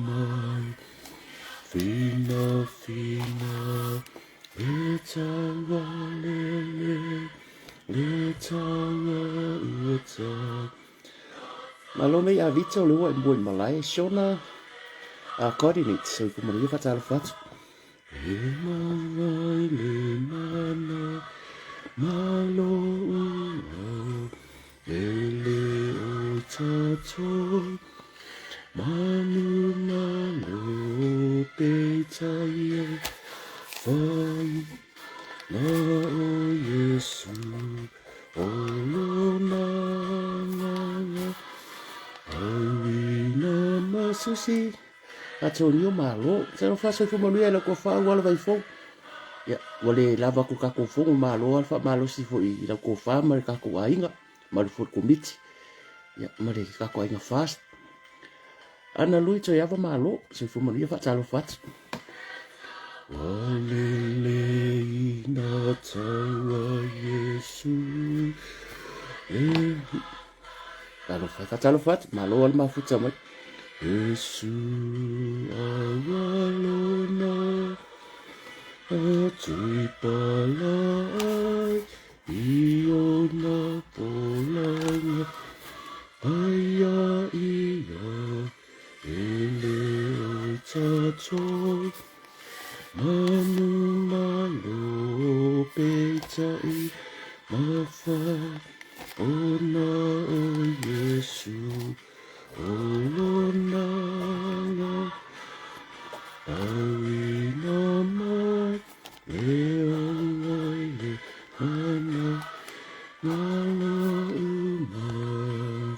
mai fina fina le tanga le tanga uata malome a vita o le ua i malai shona coordinates so ko maria fatalo fatu e mangai le mana malo ele o tatou manu manu peitaia fai na o Yesu o lona nganga auina masusi atonio malo se no faso fu manuia la ko fa wala vai fo ya wale lava ko ka ko fo malo alfa malo si fo i la ko fa ma ka ko ainga ma fo komiti ya ma le ka ko ainga fast ana lui to ya va malo se fu manuia fa talo fat wale le na tawa Yesu talo fat malo al mafuta mai Yesu awalona atui palai iona polanga aia ia ele o tatou manu malo peitai mafa ona o Yesu olona awina mai leongai le mana ngala umai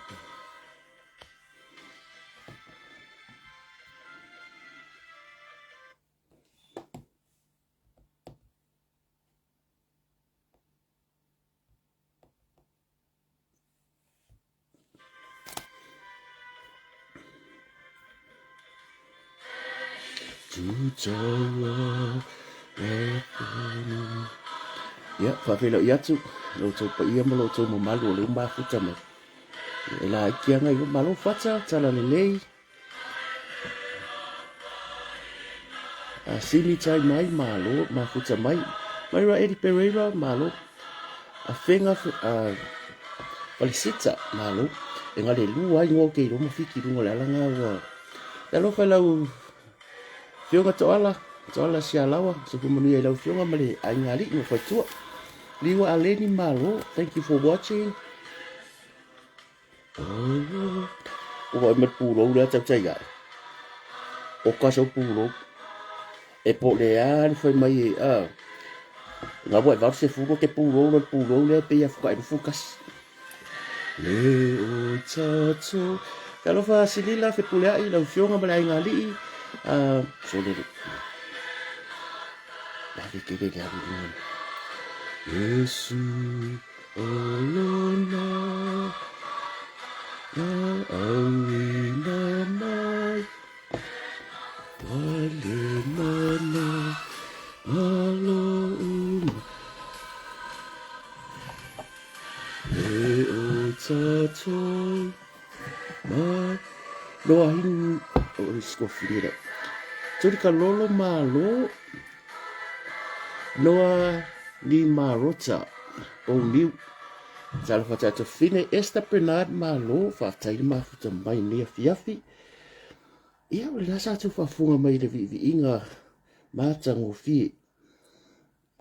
Tutawa ya whawhelo i atu lo tau pa ia malo tau mo malu o leo mafuta mai e la kia ngai o malo fata tala le lei a sini tai mai malo mafuta mai Maira Eddie Pereira malo a whenga Felicita malo e ngale lua i ngō kei romo whiki rungo le alanga wa e lo whailau whionga toala si alawa so kumanu e lau whionga male a ngali no whaitua liwa aleni malo thank you for watching o wa me puro le tau taiga o kaso puro e po le a foi mai nga wa va se fugo ke puro le pe ya fuka e fukas le o tato kalo fa silila fe pule ai lau whionga male a ngali so le la ke le Yesu olona na awina mai wale mana malo le o tatou ma lo ahin o skofira turi ka lolo malo Noa ni marota o liu tala fatata fine Esther Bernard malo fatai mafuta mai ni fiafi ia o le nasa tu fafunga mai le vi inga matango fi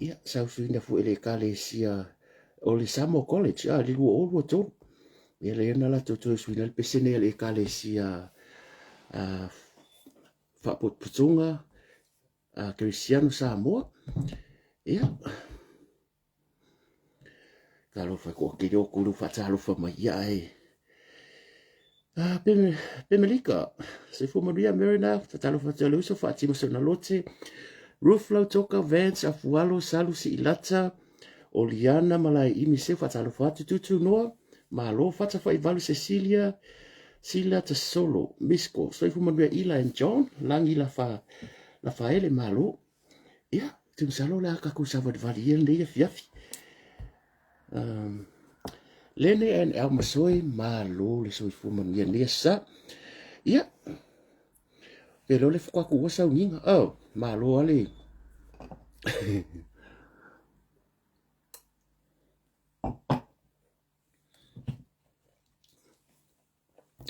ia sau fina fu ele kalesia o le Samo College li o lo to ia le na la to suina le pesene le kalesia fa putunga Cristiano Samoa ia kalau fa ko ke yo kulu fa talo fa mai ai Pemelika se fu Maria Merina fa talo fa talo so fa timo so na lote Ruflo toka Vance afualo salu si ilata Oliana malai imi se fa talo fa tutu noa malo fa ta fa ivalu Cecilia Sila ta solo Misco so fu Maria Ila and John langi la fa ele malo ia tu salo la ka ku sa va valien le fiafi Lene and Almasoi malo le soi fu Maria Nesa ia e lo le whakaku ua sauninga. Oh, malo ale.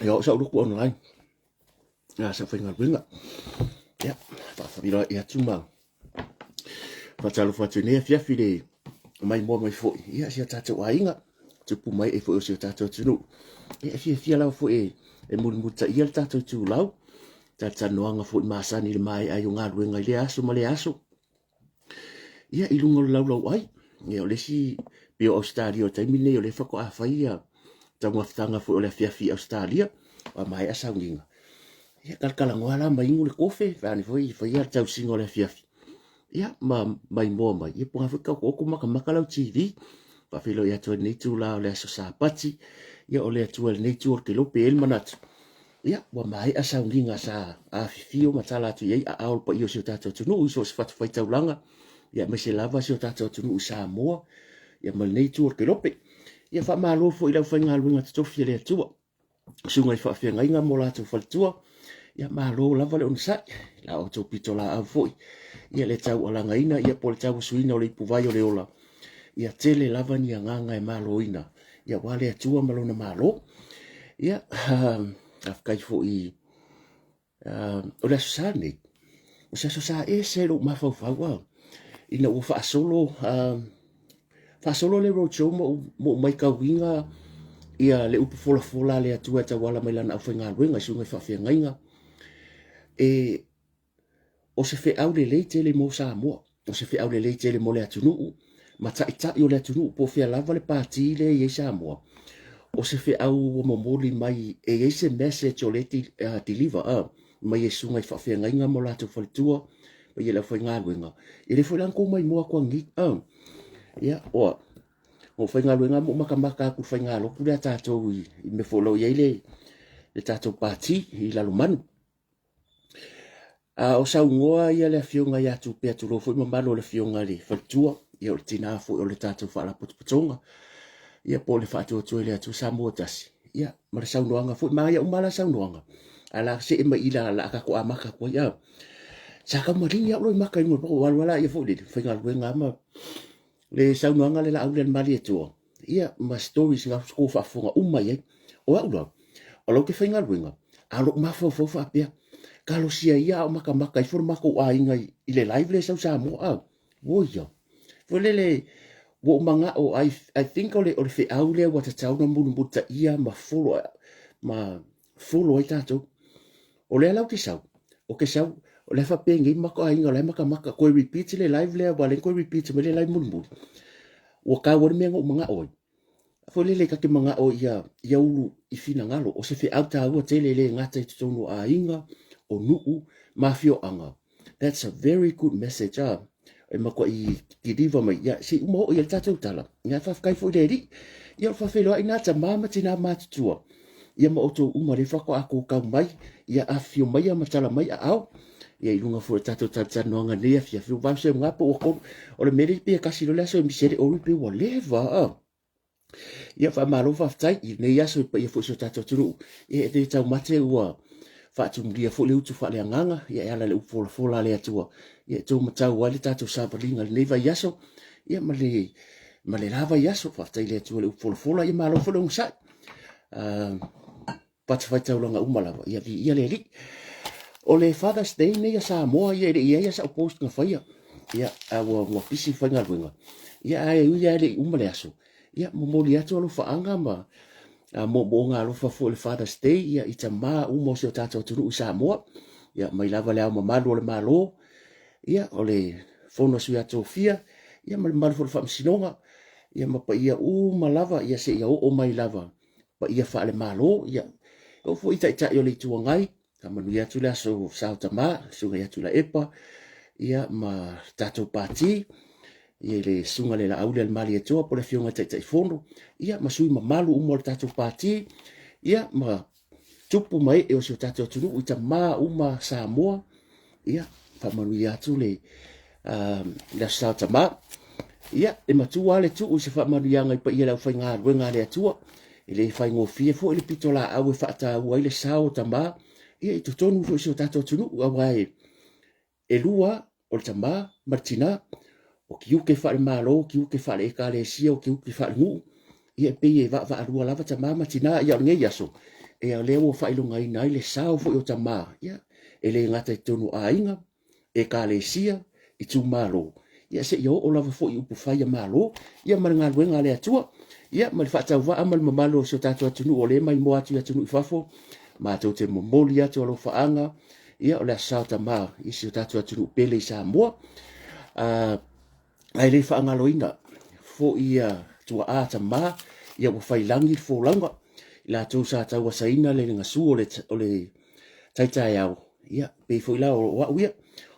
E o sa uruku online. Ya, sa whainga ruinga. Ya, whawhawira e atuma. Whatalo whatu nea fiafi le mai mua mai fo. Ia sia tātou ainga. Tupu mai e fo o sia tātou tunu. E fia lau fo e muta ia le tātou tū lau. Tātou noanga fo i māsani le mai ai o ngā ruenga i le aso ma le aso. Ia i lunga lau ai. Ia o le si pe o Australia o taimine o le whako a whaia. Tau ngafutanga fo o le fiafi Australia. Wa mai a saunginga. Ia kalkala ngoala mai ingu le kofe. Whani fo i whaia tau singo le fiafi. Ia mai moa mai. Ia punga whika ko oku maka lau TV. Whawhilo ia tua neitu la o le aso sāpati. Ia o le atua le neitu o ke lope el manatu. Ia, wa mai a saunginga sa a fifio matala atu iei a aol pa i o sio tātou tunu. Iso se fatu whaitau langa. Ia mai se lava sio tātou tunu sa moa. Ia mal neitu o ke lope. Ia wha malo fo i lau whainga luinga tatofi le atua. Sunga i whawhia ngainga mo la tau whalitua. Ia malo lava le unisai. La o tau pito la au foi. Ia le tau alanga ina. Ia po le tau suina o le ipuvai o le ola. Ia tele lava ni anganga e malo ina. Ia wale atua malona malo. Ia afkai fo i o le asosane. O se asosa e se lo mafau ina ua whaasolo le roadshow mo mai kauinga ia le upu fola le atua e tawala mai lana au whainga ruenga sunga i whawhia ngainga. E o se whi au le leite le mo Samoa. O se whi au le leite le mo le atunuu. Ma tai o le atunuu po whia lava le pāti le i Samoa. O se whi au o momoli mai e se message o le deliver mai e sunga i whawhia ngainga mo lato whalitua mai e lau whainga ruenga. E le whailanko mai mua kwa ngi. Ia, oa. O whainga ruenga mo makamaka aku whainga lopu lea tātou i me wholau iei le tātou pāti i lalumanu. O sau ngoa ia le fionga ia tu pe tu lofo ma malo le fionga le fatua ia o tina fo o le tatu fa la putonga ia po le fatu tu le tu samo tasi ia ma le sau noanga fo ma ia umala sau noanga ala se ma ila la ka ko amaka ko ia sa ka mo ringa lo maka mo ko wala ia fo le finga luenga ma le sau noanga le la au le mali tu ia ma stories nga ko fa fonga ia o au o lo ke finga luenga alo ma fo fa pia kalau sia ia o maka i forma ko ainga i le live le sau Samoa. Woia. Folele wo manga o I think ole fe aule wa tatau na muta ia ma follow i tato. Ole ala ke sau. O ke sau o le fa pengi maka ainga le maka ko repeat le live le wa le ko repeat me le live mun. Wo ka wo me manga o. Folele ka ke manga o ia ulu i fina ngalo o se fe au ta wa tele le ngata i tonu ainga. O nuu mafio anga. That's a very good message. E mako i kidiva mai. Ia, si umo i el tatou tala. Ia whafkai fo leri. Ia whawhelo ai nata mama tina matutua. Ia ma oto uma le whako ako kau mai. Ia afio mai a matala mai a au. Ia i lunga fo tatou tata noanga nea fia. Fio vamse ngapo o kon. O le meri pia kasi lo leso e misere o ripe wa leva. Ia whamaro whaftai. I ne iaso i pa ia fo so tatou turu. Ia e te tau mate ua. Fatu mria fo le utu fa le nganga ia ala le fola le atua ia to matau wale tatu sabalinga le neva yaso ia male lava yaso fa tai le atua le fola ia malo fo long sa pat fa tau longa umala ia le li o le Father's Day ne ia Samoa ia sa post nga fa ia wa pisi fa nga luenga ia le umala yaso ia mo li atu lo fa anga ma mo nga lo fa fo le Father's Day ia i tama umo se tatou tunu Samoa ia mai lava le ama malu le malo ia o le fono sui atofia ia mai malu fo fa sinonga ia ma pa ia malava ia se ia o mai lava pa ia fa le malo ia o fo ita yo le tuangai ka manu ia tu la so sa tama so ia tu la epa ia ma tatou pati ia le sunga le la aule al mali etoa po le fionga tai fono ia masui malu umo le tatou pati ia ma tupu mai e o se tatou tunu ita ma uma Samoa ia fa manu ia tu le la sa tama ia e matua le tu se fa manu ia ngai pa ia la fainga ruenga le atua ele fai ngofie fo ele pitola au e fa ta wa ile sao tama ia i totonu fo so tato tunu wa e lua o tama martina o ki uke fa malo ki uke fa le kale sia o ki uke fa ngu ia pe e va lua lava tama martina ia nge yaso e le o fa ilunga ina ile sao fo o tama ia ele ngata i tonu ainga e kale sia i tu malo ia se yo o lava fo i upu fa ia malo ia maranga luenga le atua ia mal fa tau va amal mamalo so tato tunu o le mai mo atu tunu i fafo ma tau te momoli atu o lo faanga ia o le asao tama i si o tato tunu pele i sa moa ai le faanga loina fo ia tua a tama ia o failangi fo langa la tau sa tau wasaina le ngasu o le taitai au ia pe fo ila o wa uia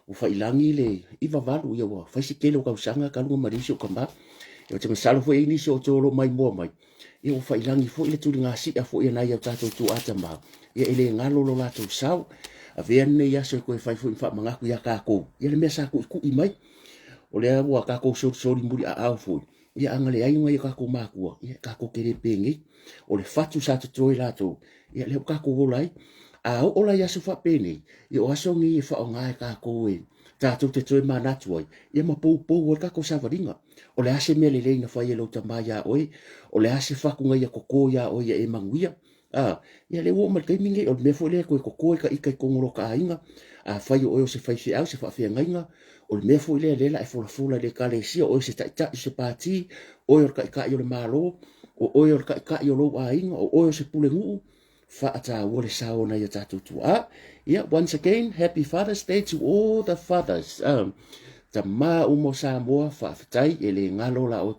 o failangi le iwa valu ia wa faisikele o kausanga kalunga marisi o kamba ia te masalo fo ini so tolo mai moa mai ia o failangi fo ile tuli ngasi a fo ia nai au tatou tu atama ia ele ngalo lo la tau sau a vea ne ia so koe fai fo infa mangaku ia kako ia le mea sa ku i mai o le awa kako sori muri a au fo ia angale ai ngai kako makua ia kako kere pengi o le fatu sa tu troi la tau ia le kako volai a o la ia so fa pene ia o aso ngi fa o ngai kako e tatou te troi manatu ai ia ma pou o kako savaringa o le ase mele le na fai lo tama ya oi o le ase fa ku ngai koko ya oi e manguia ia le wo mal kai minge o me fo le ko koko ka ika ko ngoro ka inga fai o se fai se au se fa fia ngainga o me fo le la e fo le kale si o se ta se pati o ka yo le malo o ka yo lo inga o se pule ngu fa ata wo le sao na ya tatu tu yeah, once again happy Father's Day to all the fathers tama umo Samoa whaafitai e le ngalo la o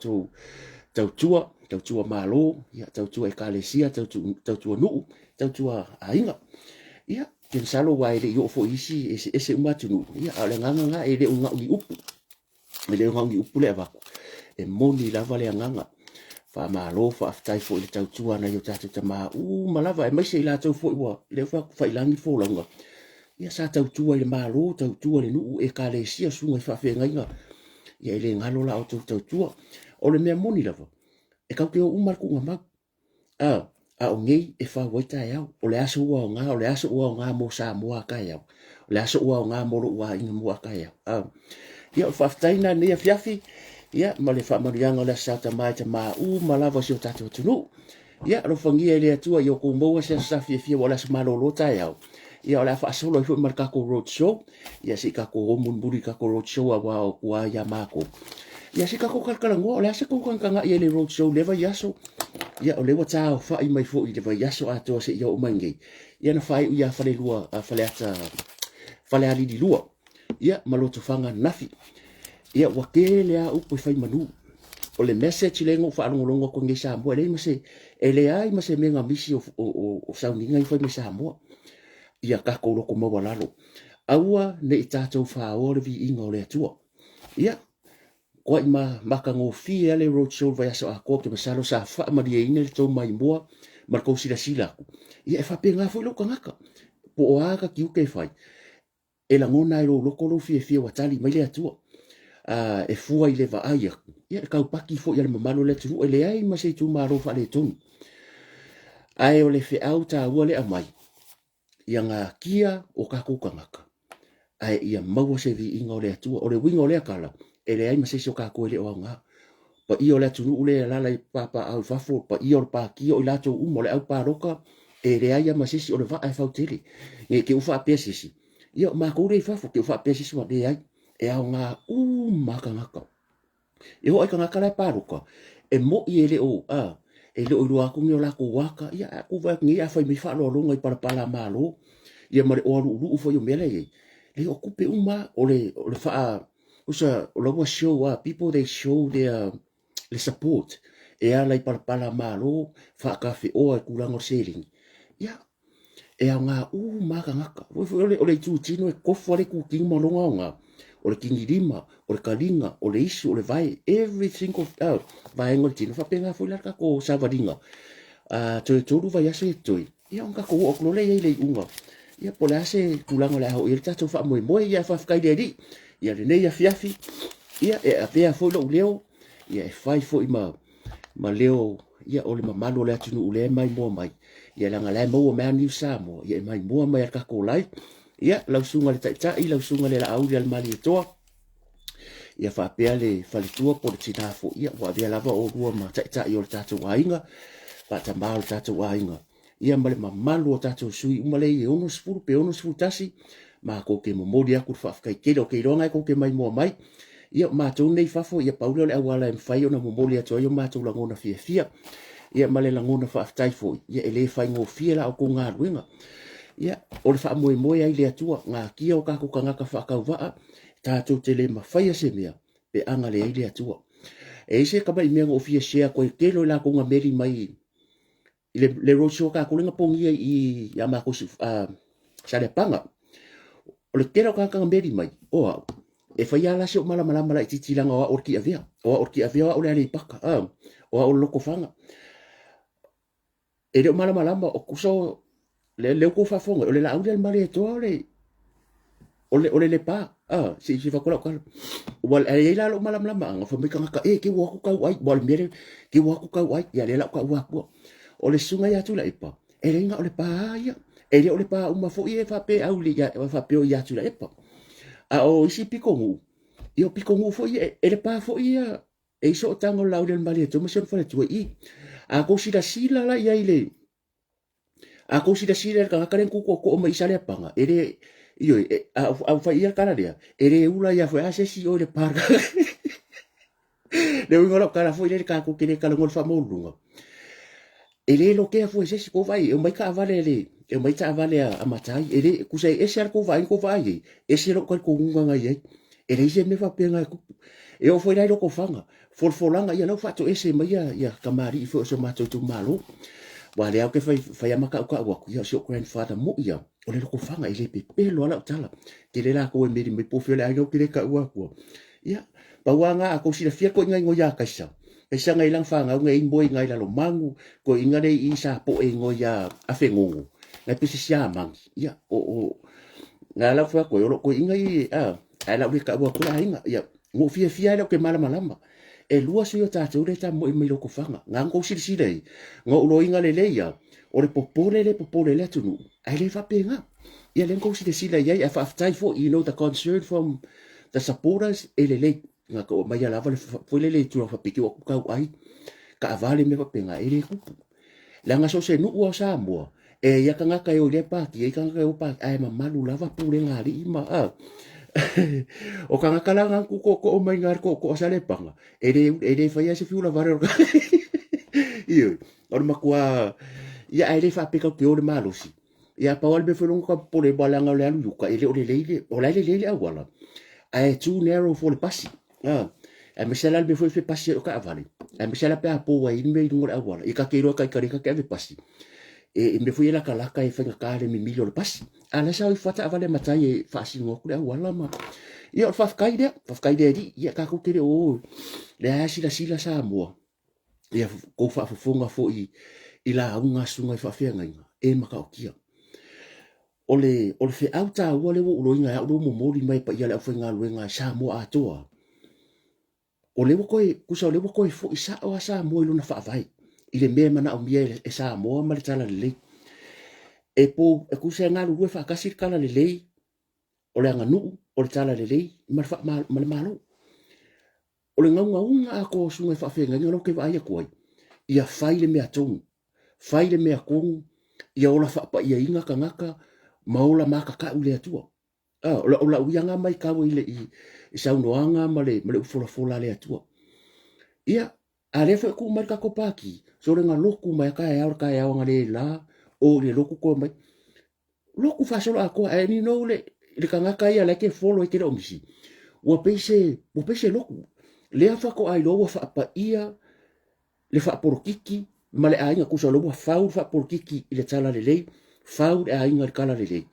tautua malo, tautua ekalesia, tautua nuu, tautua ainga. Ia, ken salo wa e le i ofo isi ese umatunu. Ia, ale nganga nga e le unga ungi upu. E le unga ungi upu le avaku. E moni lava le nganga. Fa malo, whaafitai fo le tautua na yo tatu tama. Malava, e maise i la tau fo iwa. Le whailangi fo langa. Ia sa tautua le malo, tautua le nuu e kalesia sunga i whaafenga inga. Ia ele ngalo la o tautua. O le mea moni lava. E kau ke o umarku ngā mau. A o ngei e whawaita e au. O le aso ua o ngā mo sa mua kai au. O le aso ua o ngā moro ua inga mua kai au. Ia o whaftaina nea fiafi. Ia ma le whamarianga le sata mai ta maa malawa si o tato tunu. Ia ro whangia e le atua i o kou moua se safi e fia wala sa malolo tai au. Ia o le afa asolo i fu markako road show. Ia si kako omun buri kako road show a wa o kua ia mako. Ia si kako kalkalangoa o le asa kou kankanga i le road show lewa yaso. Ia o lewa tau whai mai fo i lewa yaso atoa se ia o mangi. Ia na whai uia whale lua, whale alidi lua. Ia maloto whanga nafi. Ia wake lea upo i whai manu. O le message lengo whaalongolongo ko nge Samoa. Ele mase, ele ai mase menga misi o sauninga i whai me Samoa. Ia kako loko maua lalo. Aua ne i tātou whaore vi inga o le atua. Ia, kwa ima maka ngō fie ale roadshow vai aso a kō ke masalo sa wha maria ina le tau mai mua marko sila sila. Ia e whape ngā fwoi loka ngaka. Po o aga ki uke whai. E la ngona ero loko lo fie fie watali mai le atua. E fua i le va aia. Ia e kaupaki fo i ale mamalo le tunu. E le ai ma se tu maro fa le tonu. Ai o le fe au ta ua le amai. Ia ngā kia o kako kangaka. Ai ia maua se vi inga o le atua. O le winga o le akala. E le ai ma se so kako ele o ngā. Pa i o le tunu ule lala i papa au fafo. Pa i o le pākia o i lato umo le au pāroka. E le ai ma se si o le va ai fau tele. Nge ke ufa apea sisi. Ia ma kou le fafo ke ufa apea sisi wa le ai. E au ngā maka ngaka. E ho ai ka ngaka lai pāroka. E mo i ele o e le o ilu aku ngi o lako waka. Ia aku vai ngi a fai mi whaalo alonga i parapala malo. Ia ma le o alu ulu ufo i o mele i. Le o kupe uma o le wha usa o lawa show people they show their le support. E a lai parapala malo wha kafe o ai kurango sailing. Ia e au ngā maka ngaka. O le tu tino e kofu ale ku kingi malonga o ngā. O le kingi lima, o le kalinga, o le isu, o le vai, every single vai ngol tino. Whapenga fo laka ko savaringa. Toi toru vai ase toi. Ia onka ko o klole ia le unga. Ia po le ase kulango le hao. Ia le tato wha moe moe ia whafkai le ri. Ia le nei a fiafi. Ia e a pea fo lo leo. Ia e whai fo i ma leo ia o le mamalo le atunu ule mai mua mai ia langa lai mau o mea New Samoa ia mai mua mai al kako lai ia lausunga le taitai lausunga le la au le mali toa ia whapea le whalitua po le tinafo ia wa via lava o rua ma taitai o le tātou wainga pa tambao le tātou wainga ia male mamalu o tātou sui umale i ono sifuru pe ono sifuru tasi ma ko ke momoli aku whafkai kele o ke ronga ko ke mai mua mai ia mātou nei fafo ia paula le awala e mwhai o na momoli ato ia mātou langona fia fia ia male langona whaftai fo ia ele whai ngō fia la o ko ngā ruenga ia o le wha moe moe ai le atua ngā kia o kako kangaka whakau waa tātou te le mawhaia se mea pe anga le ai le atua e se kama i mea ngō fia shea koe kelo i la ko ngā meri mai le roadshow ka kulinga pongia i ya mako sale panga o le kero ka meri mai o e fai ala se o mala mala i titilanga o orki avia o le ali paka o loko fanga e le mala o kuso le ko fa fonga o le la aude mari to o le pa si fa kola kola wal e la lo mala nga fa me ka e ki wa ku ka wai bol mere ki wa ku ka wai ya le la ka wa ku o le sunga ya tu la ipa e le nga o le pa ya e le o le pa uma fo e fa pe au le ya fa pe o ya tu la ipa o isi piko ngu io piko ngu fo e le pa fo ia e so tango la aude mari to mo se fa tu i a ko si da sila la ya ile a ko si da sila ka ka ren ku ko o mai sale panga e le io a fa ia kana dia e le ula ya fo ase si o le parka le ngolo kana fo ile ka ko kile ka ngol fa mo lunga ele lo ke fu ese ko vai o mai ka vale le e mai ta vale a matai ele ku sei ese ko vai ese lo ko unga ngai ele se me fa penga ku e o foi dai lo ko fanga folanga ia no fato ese mai ia kamari fo so mato tu malo wa le ke fai maka ka wa ku ia so grandfather mo ia o le ko fanga ele pe pelo ala tala ke le la ko e me po fele ai no ke ka wa ku ia pa wanga a ko si fia ko ngai ngoia kaisa e sanga ilang fanga ngai mboi ngai la lo mangu ko ingare i sa po e ngoia a fengongo ngai pisi sia mang ia o nga la fa ko ko ingai ai la ka wa ku la inga ia mo fia lo ke mala e lua so yo ta le ta mo i lo ko fanga nga ngo si dei ngo lo inga le leia o le popole le tunu ai le fa penga ia le ngo si le ia fa aftai for you know the concern from the supporters e le nga ko mai ala vale foi le tu fa piki o ka ai ka vale me pa penga e le ku la nga so se nu o sa mo e ya ka nga ka yo le pa ki ka nga o pa ai ma malu lava pule nga li ma o ka nga kala nga ku ko o mai ngar ko sa le panga e le fa ya se fiula vare io or ma kwa ya ai le fa pika ki o le malusi ya pa wal be fulung ka pole balanga le alu ka ele o le awala ai too narrow for the pasi e me sala be foi fe pasi o ka vale e me sala pe apo wa in me ngol awala e ka ke ro ka ka ke pasi e me foi la kala ka e fa ka le mi milio le pasi ala sa i fata vale matai e fa si ngo ku awala ma io fa ka ide di ia ka ku kere o le asi la sila sa mo ia ko fa fonga fo i la unga sunga fa fe ngai e maka o kia ole fe auta wale wo lo inga o mo mori mai pa ia le fa nga luenga sa mo atoa o le kusa le ko fo isa o sa mo lo na fa vai ile me mana o mia e sa mo ma le tala le e po e kusa nga lu fa ka sir kala le o le nganu o le tala le ma fa ma malo o le nga ko sunga fa fe nga lo ke vai ko ia fai le me atong fai le me akong ia ola fa pa ia inga kangaka maula maka ka ule atua ola uianga mai ka ile i saunoanga male fola le atua ia ale fa ku mai ka ko paki so le ngaloku mai ka ya ngale la o le loku ko mai loku fa so la ko ni no le kangaka ia le ke follow ke lo misi wo pese loku le fa ko ai lo fa pa ia le fa por kiki male ainga ku so lo fa por kiki ile tala le fau e ainga kala le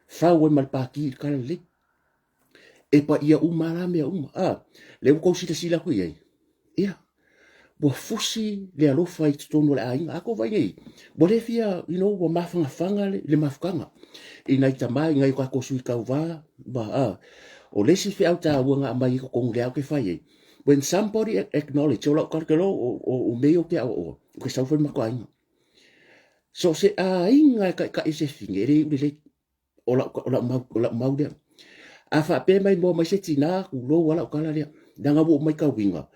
fau e mal paki kala le e pa ia umara me le ko sila ku ye ia bo fusi le alofa i tonu le ainga ako vai nei bo le fia you know bo mafanga le mafkanga ina tamai ngai ko sui ka va ba o le si fia ta wanga mai ko le ke fai when somebody acknowledge o ka o me o ke o ko sa foi mako ainga so se a inga ka ise fingere le ola mau de a fa pe mai mo mai se tina ku lo wala kala le danga bo mai ka winga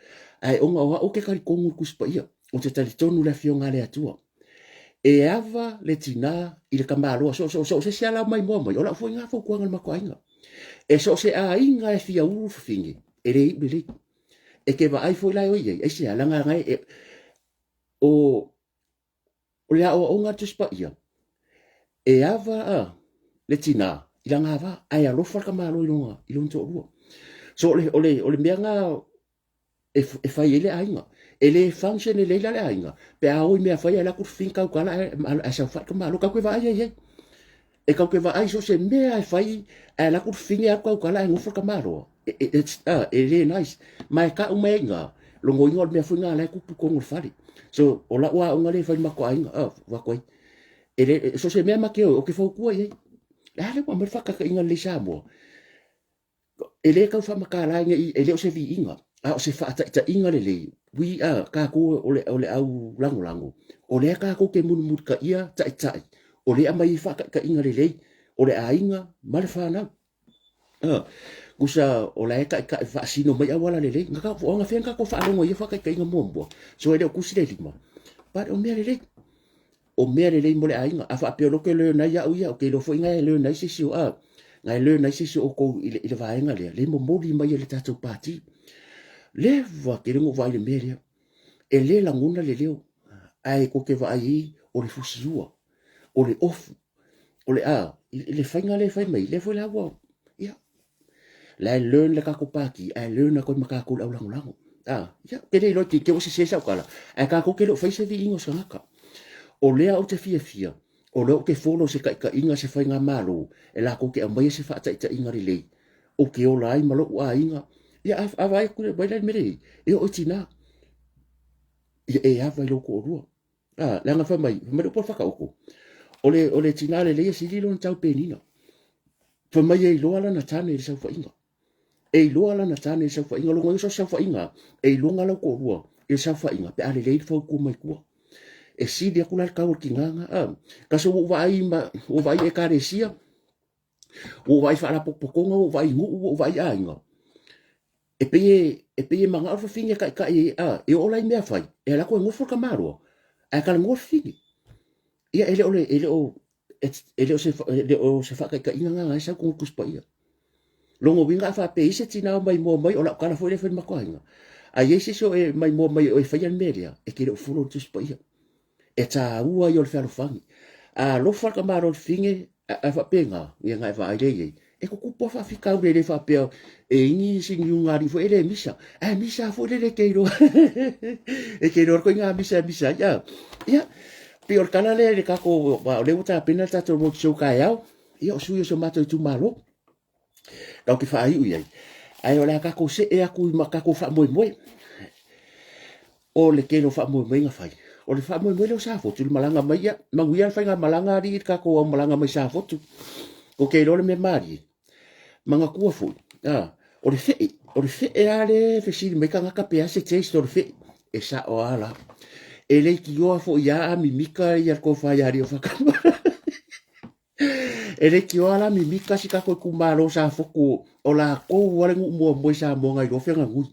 ai onga o ke kali kongu kuspa ia o te tali tonu la fionga le atua e ava le tina i le kamalo so se ala mai mo mai ola foi nga fo kuanga mako ainga e so se a inga e fia u fingi e le e ke va ai foi la o ye e se ala nga ngai o le o onga tuspa ia e ava le tina ila nga va ai alo fa kamalo i lo to so ole mianga e fai ele ainga ele function ele la ainga pe a o me fai ala ku finka kala a sa fa kamalo ka ku va ai e ka ku va ai so se me ai fai ala ku finga ka kala ngo fa kamalo ele nice mai ka o menga lo ngol me funga ala ku ko ngol fali so ola wa ngale fai mako ainga wa ko ele so se me ma ke o ke fo ku ai ale ko me fa ka inga le sa mo ele ka fa makala nga ele o se vi inga o se fa ta inga le wi ka ko ole au lango ole ka ko ke mun ka ia ta ole mai fa ka inga le ole a inga mal fa na kusa ole ka fa sino mai awala le nga ka fo nga fenga ko fa ngo ia fa ka inga mombo so ele ku sile lima but o me le mole a inga afa pe lo ke le na ya o ke lo fo inga le na si ngai le na si o ko ile vaenga le mo di mai le tatu pati le va ke ngo vai le meria e le la nguna le leo ai ko ke vai o le fusiua o le off o le le fainga le fai mai le foi la wa ya la learn le ka ko paki ai learn na ko maka ko la lango ya ke le lo ki ke o se sa kala ai ka ko ke lo fai se vi ingo sanga o le au te fia o lo ke folo se ka inga se fai nga malo e la ko ke ambai se fa ta inga rile o ke o lai malo wa inga ya a vai ku le baila mere e o tina e a vai lo ko ru la nga fa mai me po fa ka o le tina le si li lo tau penina fa mai e lo ala na tane se fa inga e lo ala na tane se fa inga lo ngo so se fa inga e lo nga lo ko ru e se fa inga pe ale le fa ku mai ku e si dia kula ka o kinganga ka so vai o vai e karesia o vai fa la pokonga o vai o vai ainga e pe manga fa finga ka e ola me fai e la ko ngofo ka maro a ka ngofo fingi ia ele o se fa ka inga sa ko kuspa ia longo winga fa pe ise tina mai mo mai ola kala foi le fa makoinga a yesi so e mai mo mai o e fa yan media e ke o fulo tuspa ia e ta ua yo le fangi a lo fa ka maro finge a fa penga ia ngai fa ai e ko kupo fa fika le fa pe e ni sing yu ngari fo ele misa fo le keiro e keiro ko nga misa ya pior kana le ka ko ba le uta pena ta to mo chu ka ya yo su yo so mato tu malo donc ki fa ai ai ola ka ko se e aku ma ka ko fa mo o le keiro fa mo nga fa o le fa mo lo sa fo tu malanga mai ya manguia fa nga malanga ri ka ko malanga mai sa fo tu o keiro le me mari manga kua fu o le fe ale fe si me kanga ka pe ase tse sto fe e sa o ala e le ki yo fo ya mi mika ya ko fa ya ri o fa ka e le ki yo ala mi mika si ka ko ku malo sa fo ko o la ko wale mo mo sa mo ngai ro fe nga ngu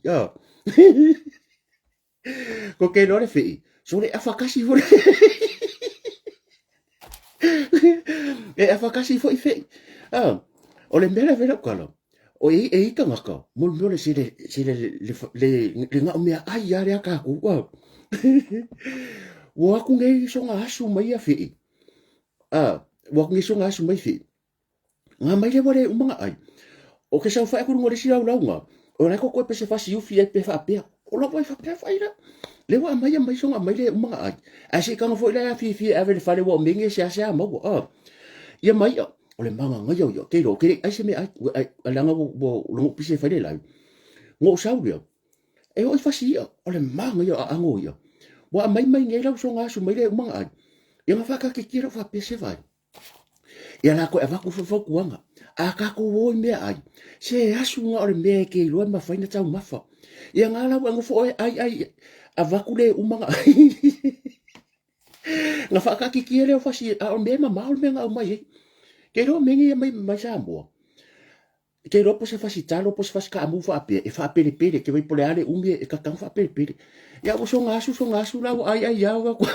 ko ke no le fe so le afa kasi fo e afa kasi fo i fe o le mera vera kala o e ka ngaka mo le le nga o mea ai ya rea ka ku wa wa ku ngai so nga asu mai a fi wa ku ngai so nga asu mai fi nga mai le bore umanga ai o ke sa fa ku ngore si la nga o la ko pe se fa si u fi pe fa pe o la vai fa pe fa ira le wa mai so nga mai le umanga ai a se ka nga fo la fi a ve fa le wa mingi se a mo ia mai o le manga nga yo ke ro ke ai se me ai langa bo lo pise fa le la ngo sauria e o fa si o le manga yo a ngo yo wa mai ngai la so nga su mai le manga ai ia nga fa ka ke kira fa pise vai ia la ko e va ku fo kuanga a ka ko wo me ai se asu nga o le me ke lo ma fa ina tau mafa ia nga la ngo fo ai a va ku le manga nga whakaki ki leo whasi a o mea mamau mea ngau mai e. Kei roa mengi mai Samoa. Kei roa po se whasi talo po se whasi ka amu whaapea e whaapere pere ke wai pole ale umi e kakang whaapere pere. Ia o so ngasu lau ai au ga kwa.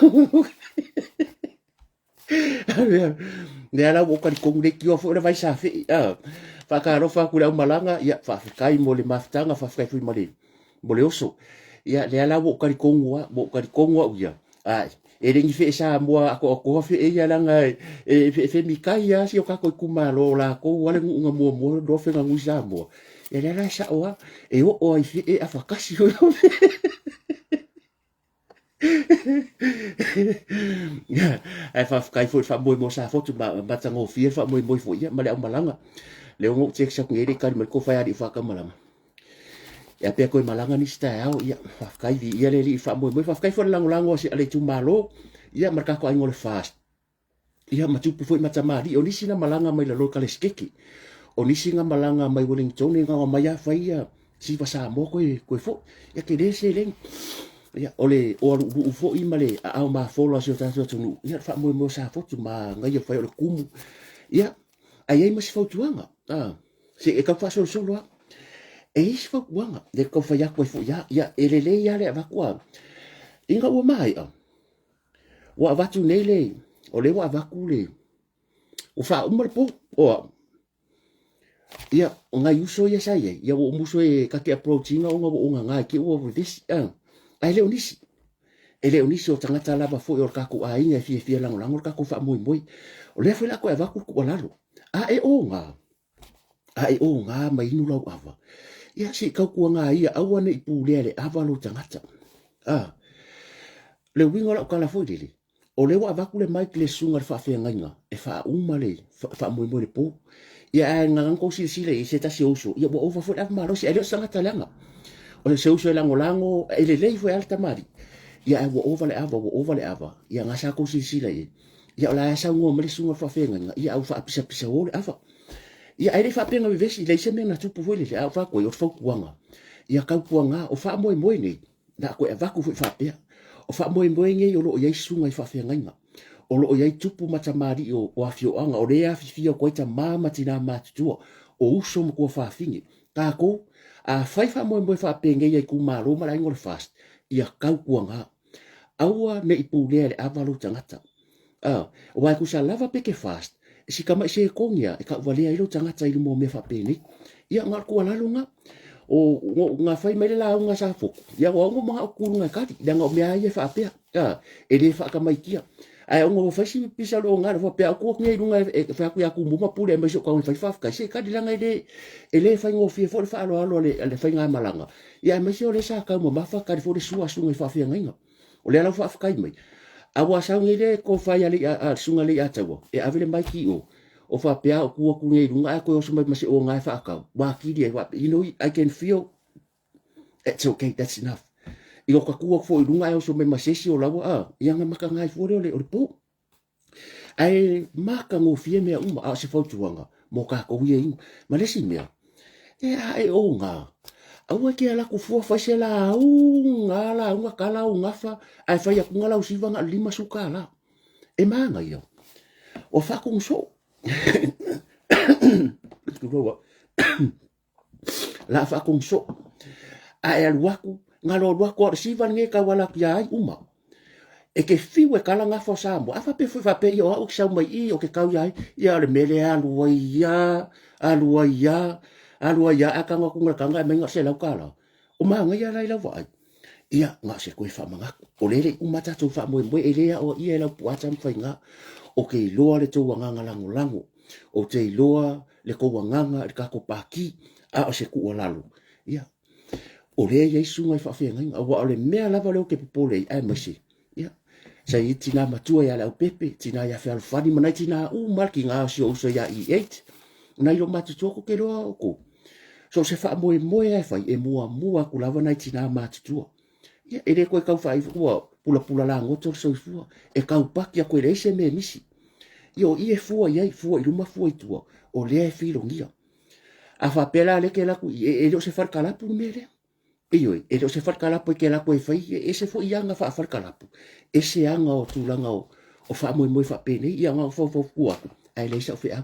Nea lau o kari kongu reki o fwere vai sa whi. Whakarofa kura umalanga ia whaafikai mo le mafitanga whaafikai fui mo le oso. Ia nea lau o kari kongu a uia. Ai. E ringi fe sa mua ako fe e ya langa fe mikai ya si o ka ko kumalo la ko wale nga mua do fe nga ngusa mua e la sa o e o ai fe e afakasi o ya ai fa kai fo fa mo sa foto ba tango fi fa mo fo ya male malanga le ngo check sa ngere kan me ko fa ya di fa ka malanga ya pe ko malanga ni sta ya fa kai vi ya le fa mo fa kai fo lango si ale tu malo ya marka ko ngol fast ya matupu foi matamari o nisi na malanga mai la local skeki o nisi nga malanga mai Wellington nga mai ya fa ya si fa sa mo ko fo ya ke de se len ya ole o u fo i male a ma fo lo si o ta tu ya fa mo sa fo tu ma nga ya fa o kumu ya ai mas fo tuanga se e ka fa so e is fa wanga de ko fa ya ko fo ya elele ya le va kwa inga o mai wa vatu nele o le wa vaku le o fa umar po o ia o nga yuso ya sai ia o muso e ka ke approaching o nga ki o this ai le onisi o tangata lava fo o ka ku ai nga fi lang ka ku fa moi o le fa la ko vaku ko lalo e o nga mai nu lau ava ia si ka ku nga ia awana i pu le ava lo tangata le winga la kala fo dile o le wa vaku le mai le sunga fa fe nganga e fa umale fa moi le po ia nga ko si le se ta si oso ia bo over fo la malo si ele sanga talanga o le se uso lango ele le fo alta mari ia wo over le ava ia nga sa ko si le ia la sa ngo mele sunga fa fe nganga ia au fa pisa o le ava ia ele fa penga vesi le se me na tupu fo le ava ko yo fo kuanga ia ka kuanga o fa moi nei na ko e vaku fo fa pe o fa moi nge yo lo ye sunga i fa fe nganga o lo ye tupu matamari o afio anga o le afio ko ita mama tina matu o uso mo ko fa fingi ka ko a fai fa moi fa penge ye ku malo mala ngol fast ia kau kuanga aua ne ipu le avalu tangata o wa ku sa lava peke fast si kama se kongia e ka wale ai lo tangata i mo me fa pene ia ngal ku ala lunga o nga fai mai la nga sa fo ya o ngo ma ku nga ka di nga me ai fa pe e le fa ka mai kia ai ngo fa si pisa lo nga fa pe ku ngai lunga e fa ku ya ku mo ma pule me so ka fa ka se ka di la ngai ele fa ngo fi fo fa lo le fa nga malanga ya me so le sa ka mo ma fa ka fo le suwa sunga fa fi nga o le la fa ka mai a wa sa ngai le ko fa ya le a sunga le a tawo e avele mai ki o fa pe o ku ngai lunga ko so mai se o nga fa ka wa ki di wa I can feel it's okay, that's enough. Io ka ku fo i lunga o so mai masesi o lawa ia nga maka ngai fo le o po ai maka ngo fie me a se fo tuanga mo ka ko ye ma le si me ai o nga aua ke ala ku fo fa se la nga la nga kala nga fa ai fa ya nga la si vanga lima suka la e manga yo o fa kung so la fa kung so ai al waku ngalo waku si van nge ka wala pia ai uma e ke fiwe kala nga fo sambo afa pe fa pe yo o sa mai I o ke kau ai ya le mele alu ya aka nga kunga kanga me nga se la kala o ma nga ya la vai ia nga se ko fa manga o le umata tu fa mo ele o ia la puata mfa nga o ke loa le tu nga lango o te loa le ko wanganga le ka ko paki a o se ku o lalu ia o le Yesu ngai fa fe ngai o le mea lava le ke popole ai masi ia sa I tina matua ya la pepe tina ya fa fani mana tina marki nga so ya I8 na lo matu ko ke lo ko so se fa mo ai fa e mua ku lava na tina matu ia ele ko ka fa pula la ngoto so fu e ka upaki ya ko le se me misi yo I fu ai fu I luma fu tu o le fi longia a fa pela le ke la ku e lo se fa kala pu mele Ioi, e lo se whakalapo i ke lapo e whai, e se fo i anga whakalapo. E se anga o tūlanga o wha moi whapene, i anga o whawhawhua. Ai leisa o whea.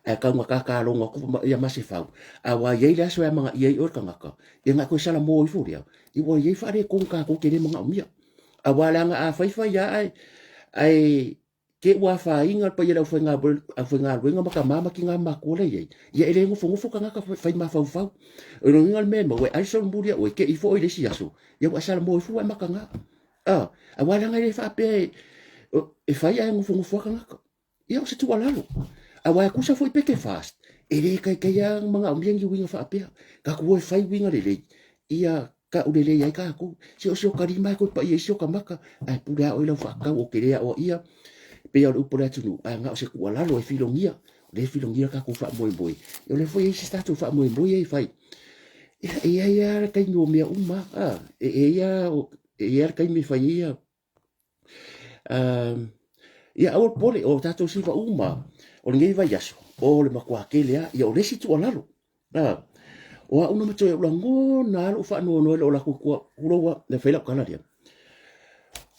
Ai kaunga kākāronga ko ia masi whau. A wa iei le aso e mga iei orka ngaka. I ngā koe sala mō i furia. I wa iei whare kong kā ko kene mga umia. A wa langa a whaiwhai ai, ai ke ua whainga pa ia lau whainga ruenga maka mama ki ngā makua iei. Ia ele ngofo ka ngaka whai ma whau. Ero ngal me ma we ai son buria o ke i fo i lesi aso. Ia wa sala mō i fu ai maka ngā. A wa langa i whape e whai ai ngofo ka ngaka. Ia o se tua lalo. A wai kusa foi peke fast. E le kai yang mga umbiang winga fa apia. Ka ko fai winga le. Ia ka ulele ai ka ko. Si o so karima ko pa ia so ka maka. Ai pura o ila fa ka o kere o ia. Pe o upora tunu. A nga o se ku lalo e filongia. Le filongia ka ko fa moi. Yo le foi ese statu fa moi e fai. Ia kai no mea uma. Ia kai me fai ia. Ia o pole o tato sifa uma. O ngei vai aso o le makua kelea ia o lesi tu alalo o a una mato e ulango na alo fa no le o la kukua ulowa le fela kana dia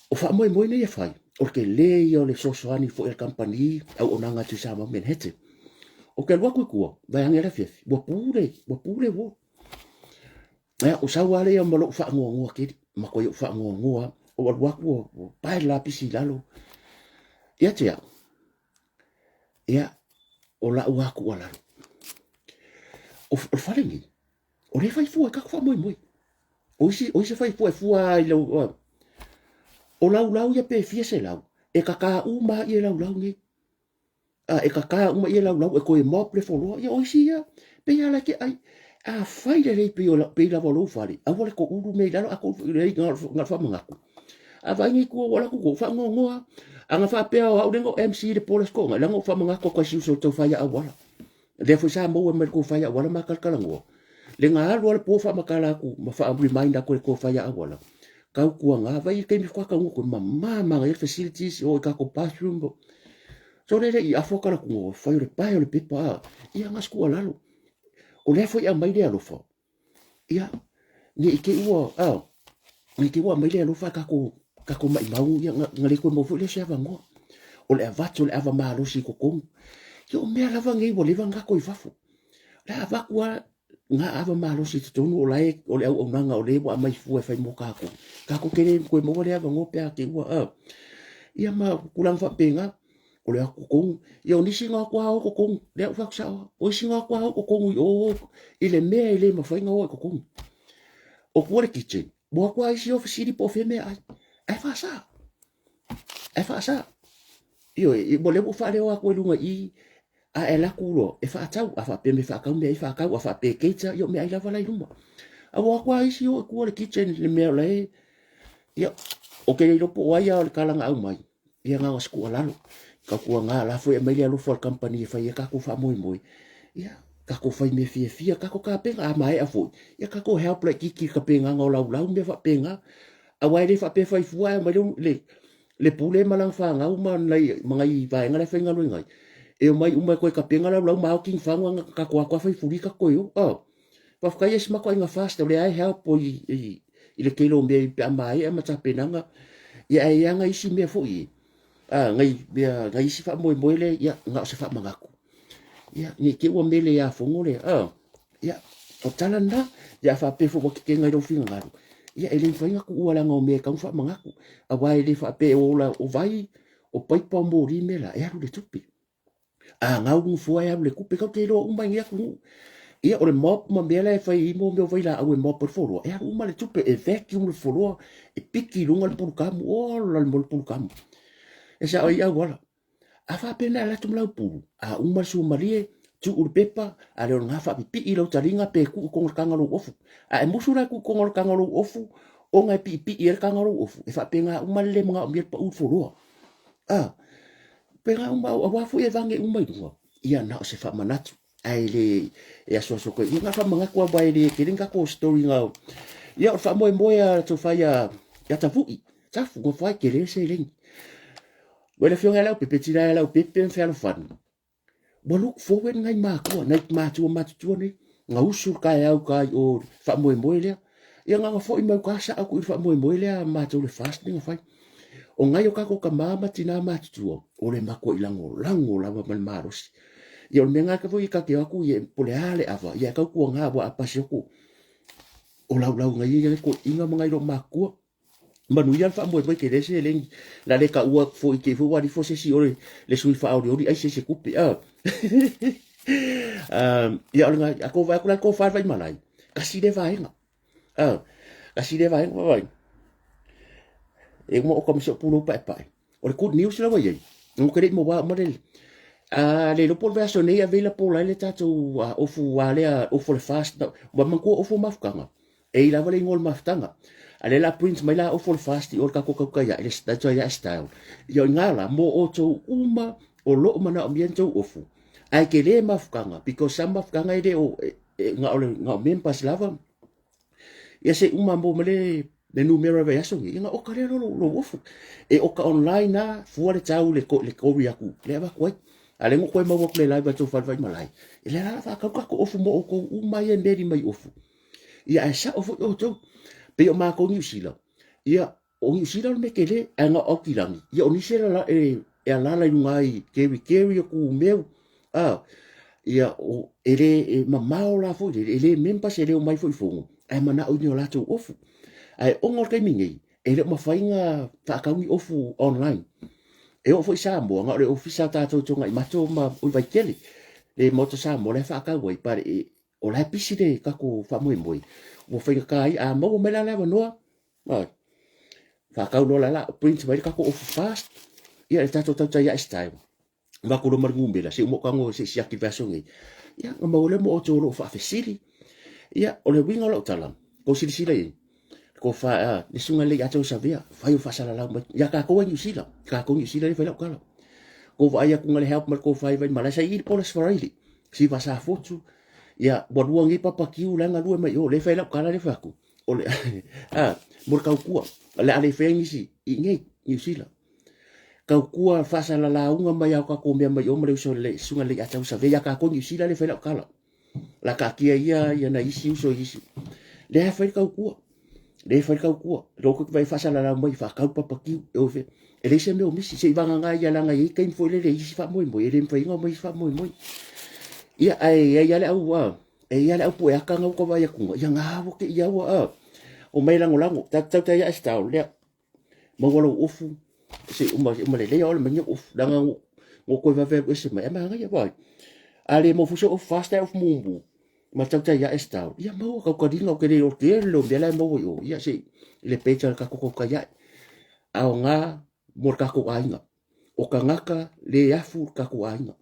o fa moi nei fai o ke le ia o le sosoani fo el company au onanga tu sama menhete o ke lua kukua vai angela fifi bo pure wo o sa wale ia malo fa ngo ke mako fa ngo o lua ku o pai la pisi lalo ia tia ia o la ua ku ala o falengi o le fai fu ka fa moi o si fai fu ai lo o lau ia pe fiese lau e ka uma ia lau ni e ka uma ia lau e ko e mo pre folo ia o si ia pe ala ke ai a fai le pe la volo fali a vole ko uru me la a ko le ngal fa manga a vai ni ko wala ko fa ngoa anga fa pe o dengo MC de poles ko nga lango fa manga ko si so to fa ya wala le fo sa mo me ko fa ya wala ma kala ngo le nga alu po fa makala ku ma fa reminder ko fa ya wala ka ku nga vai ke mi kwa ka ngo ko mama nga facilities o ka ko bathroom so le i afoka la ku fa le pa le pepa ia nga sko lalo o le fo ya mai le alo fo ia ni ke wo ni ke wo mai le alo fa ka ko mai mau ia ngale ko mo fu le sa vango o le avato le ava malo si ko kong yo me ala vangi bo le vanga ko i fafu la ava kwa nga ava malo si tonu o lai o le au nanga o le wa mai fu e fai mo ka ko kere ko mo le ava ngo pe ake wa ia ma kulang fa penga o le ko kong yo ni singa kwa o ko kong le fa sa o singa kwa o ko kong o ile me ile ma fai nga o ko kong o ko le kitchen bo kwa isi ofisi po fe me ai fa sa io e mo le mo fa le o ko lunga i a e la kulo e fa tau a fa pe me fa ka me fa ka a fa pe keita yo me ai la vala i luma a wa kwa isi o ko le kitchen le me le yo o ke lo po ai o kala nga au mai ia nga sku lalo ka ku nga la fo e mai le lo for company fa ia ka ku fa moi ia ka ko fa me fia ka ko ka pe a mai a fo ia ka ko help le ki ka pe nga lau me fa pe nga a wai le fa pe fa fu ai mai le pule malang fa nga uma lai mga i vai nga le fa nga lo ngai e mai uma ko ka penga lau mau king fa nga ka ko fa furi ka ko yo pa fa yes ma ko nga fast le ai help po i le kilo me pe mai e ma ta penanga ia ia nga isi me fo i ngai bia ngai si fa moi le ia nga se fa manga ko ia ni ke o mele ya fo ngole ia o talanda ya fa pe fo ke ngai do finga ia ele fa nga ku wala nga me ka fa manga ko a wai le fa pe o la o vai o pai pa mo ri me la ia le tupi nga un fo ia le ku pe ka ke lo un mai ia ku ia o le mop ma me la fa i mo me vai la o mop por foro ia un ma le tupi e vacuum le foro e piki lunga le pul kam o la le pul kam e sa ia wala a fa pe na la tum la pu a un ma su marie tu ur pepa a le nga fa pi i lo taringa pe ku ko kanga lo ofu a e musura ku ko kanga lo ofu o nga pi i er kanga lo ofu e fa pe nga un ma le mga mi pa u foro pe nga un ba wa fu e vange un mai dunga ia na se fa manatu ai le e aso ko i nga fa mga ko ba ile ke ringa ko story nga ia fa mo ya to fa ya ta fu i ta fu go fa ke le se ling wala fi nga la pe petila la pe pe fa lo fan bo look forward ngai ma ko nai ma tu ni nga usul ka ya ka o fa mo le ia nga fo i mau kasa aku i fa mo le ma to le fast ni fa o ngai o kako ka mama tina ma tu o le mako i lango la ma maros ia o menga ka foi ka ke aku ye pole ale ava ia ka ku nga wa apa siku o lau ngai ia ko inga mga iro mako manu ia fa mo ke rese le la le ka ua fo i ke fo wa di fo se si ore le sui fa audio ai se kupi ia o ngai ako va ko fa vai malai kasi de vai nga kasi de vai vai e mo o komisio pulo pa pa o le good news la vai o kere mo wa mo le lo por verso nei avela por la le tato o fu ale o fu fast ma man ko o fu mafkanga e la vale ngol maftanga ale la prince mai la o fu fast o ka ko ka ya le tato ya style yo ngala mo o to uma o lo mana ambiento o fu ai ke le mafkanga because some mafkanga ide o nga mempas lava ya se uma mo mele le numero ve aso nga o ka le lo ofu e o ka online na fuare tau le ko ria ku le va ko ale ngo koe mau le live to fal vai malai ele la fa ka ko ofu mo ko uma ye nderi mai ofu ia sa ofu o to pe o ma ko ni sila ia o ni sila me kele anga o kilangi ia o ni sila la e la la ngai keri ku meu ia o ele mamao la fo ele mempa se le o mai foi fongo ai mana o ni la to ofu ai ongor kai mingi ele ma fainga fa ka ni ofu online e o foi sa mo nga le ofisa ta to tonga i mato ma o vai kele le moto sa mo le fa ka wai pare o la pisi de ka ko fa mo moi o foi ka ai a mo me la no ma fa ka no la prince vai ka ko ofu fast ia ta to ya style va ko mar ngumbe la se mo ka ngo se activation ngi ia mo le mo to lo fa fesili ia o le winga lo tala ko sila ko fa le sunga le ato sa via fa yo fa sala la ya ka ko ni sila ka ko ni sila le fa la kala ko va ya ko ngale help mar ko fa vai mala sa ir por sfaraili si va sa fotu ya bo ngi papa ki u la ngalu mai o le fa la kala le fa ko o le mor ka ku le ale fe ni si ngi ni sila ka ku fa sala la unga mai ka ko me mai o le so le sunga le ato sa via ka ko ni sila le fa la kala la ka kia ya na isi so isi le fa ka ku le fa ka ku ro ko vai fa sala la mai fa ka papa ki o fe ele se me o misi se vanga nga ya la nga i kain fo le isi fa moi moi ele fa nga mai fa moi moi ia ai ya le au ya le au pu ya ka nga ko vai ku ya nga wo ke ya wa o mai lango ta ya sta le mo wala ofu se uma le o le manya ofu danga ngo ko va ve se mai ma nga ya vai ale mo fu so fast of mumbu ma tau ya esta ya mau ka dinga ke le o ke lo de la mo yo ya se le pecha ka ko ka ya au nga mor ka ko ainga o ka ngaka le afu ka ko ainga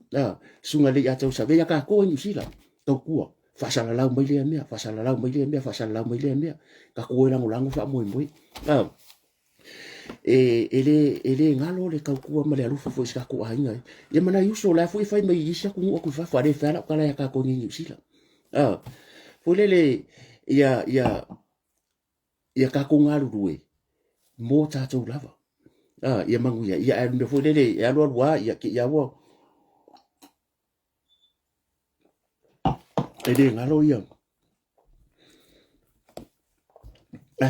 sunga le ya tau sa ya ka ko ni sila tau ku fa sala la mai le mea fa sala la mai le mea fa sala la mai le mea ka ko lango fa moi ele ngalo le ka ku ma le alu fo ska ko ainga ye mana yuso la fu fa mai yisa ku ko fa le fa la kala ya ka ko ni sila fulele ia ka ko ngalu ruwe mo ta to lava ia mangu ia ando fulele ia lo wa ia ki ia wo ele ngalo ia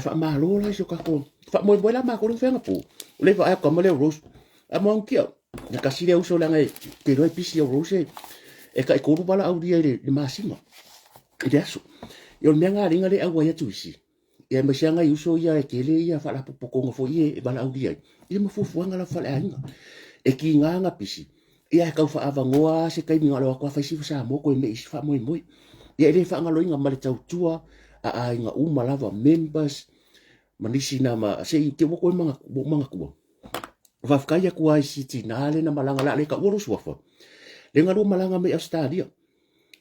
fa ma lo la so ka ko fa mo bola ma ko le fenga pu le fa ko mo le rose a mon kia na ka sile uso la ngai ke ro pisi o rose e ka ko bala au dia le masima ideaso yo menga ringa le agua ya tuisi ya masianga yuso ya kele ya fala poko ngo fo ye bala audia ile mo fu fuanga la fala anga e ki nga pisi ya ka fa avangoa se kai minga lo ko fa si sa mo ko me is fa mo ya ile fa nga lo inga male tau tua a inga lava members manisi na ma se ke mo ko manga ku va fkaya ku ai si tinale na malanga la le ka uru suafa le nga lo malanga me stadia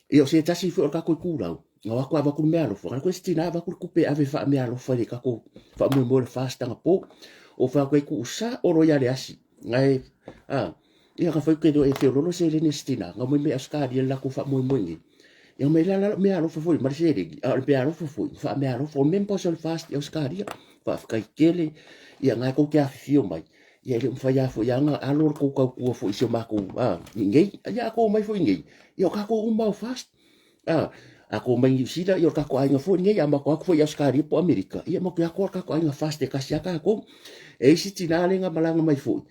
io se tasi fu ka ko kulau nga wa kwa ba ku me alo fo ka stina ba ku pe ave fa me alo fa le ka ko fa mo fast nga po o fa ko ku sa o ro ya le asi ngai ia ka fa ke do e fe lo se le ni stina nga mo me aska di la ku fa mo ngi ia me la me alo fo ma se le pe alo fo fa me alo fo men po fast ia ska dia fa ka kele ia nga ko ka fio mai ia le fa ya fo ya nga alo ko ka ku fo iso ma ko ngai ya ko mai fo ngai ia ka ko fast a ko mai sila yo ka ko ai nga fo nge ya ma ko fo ya skari po Amerika ia mo ka ko ai nga fast ka sia ka ko e si tinale nga malanga mai fo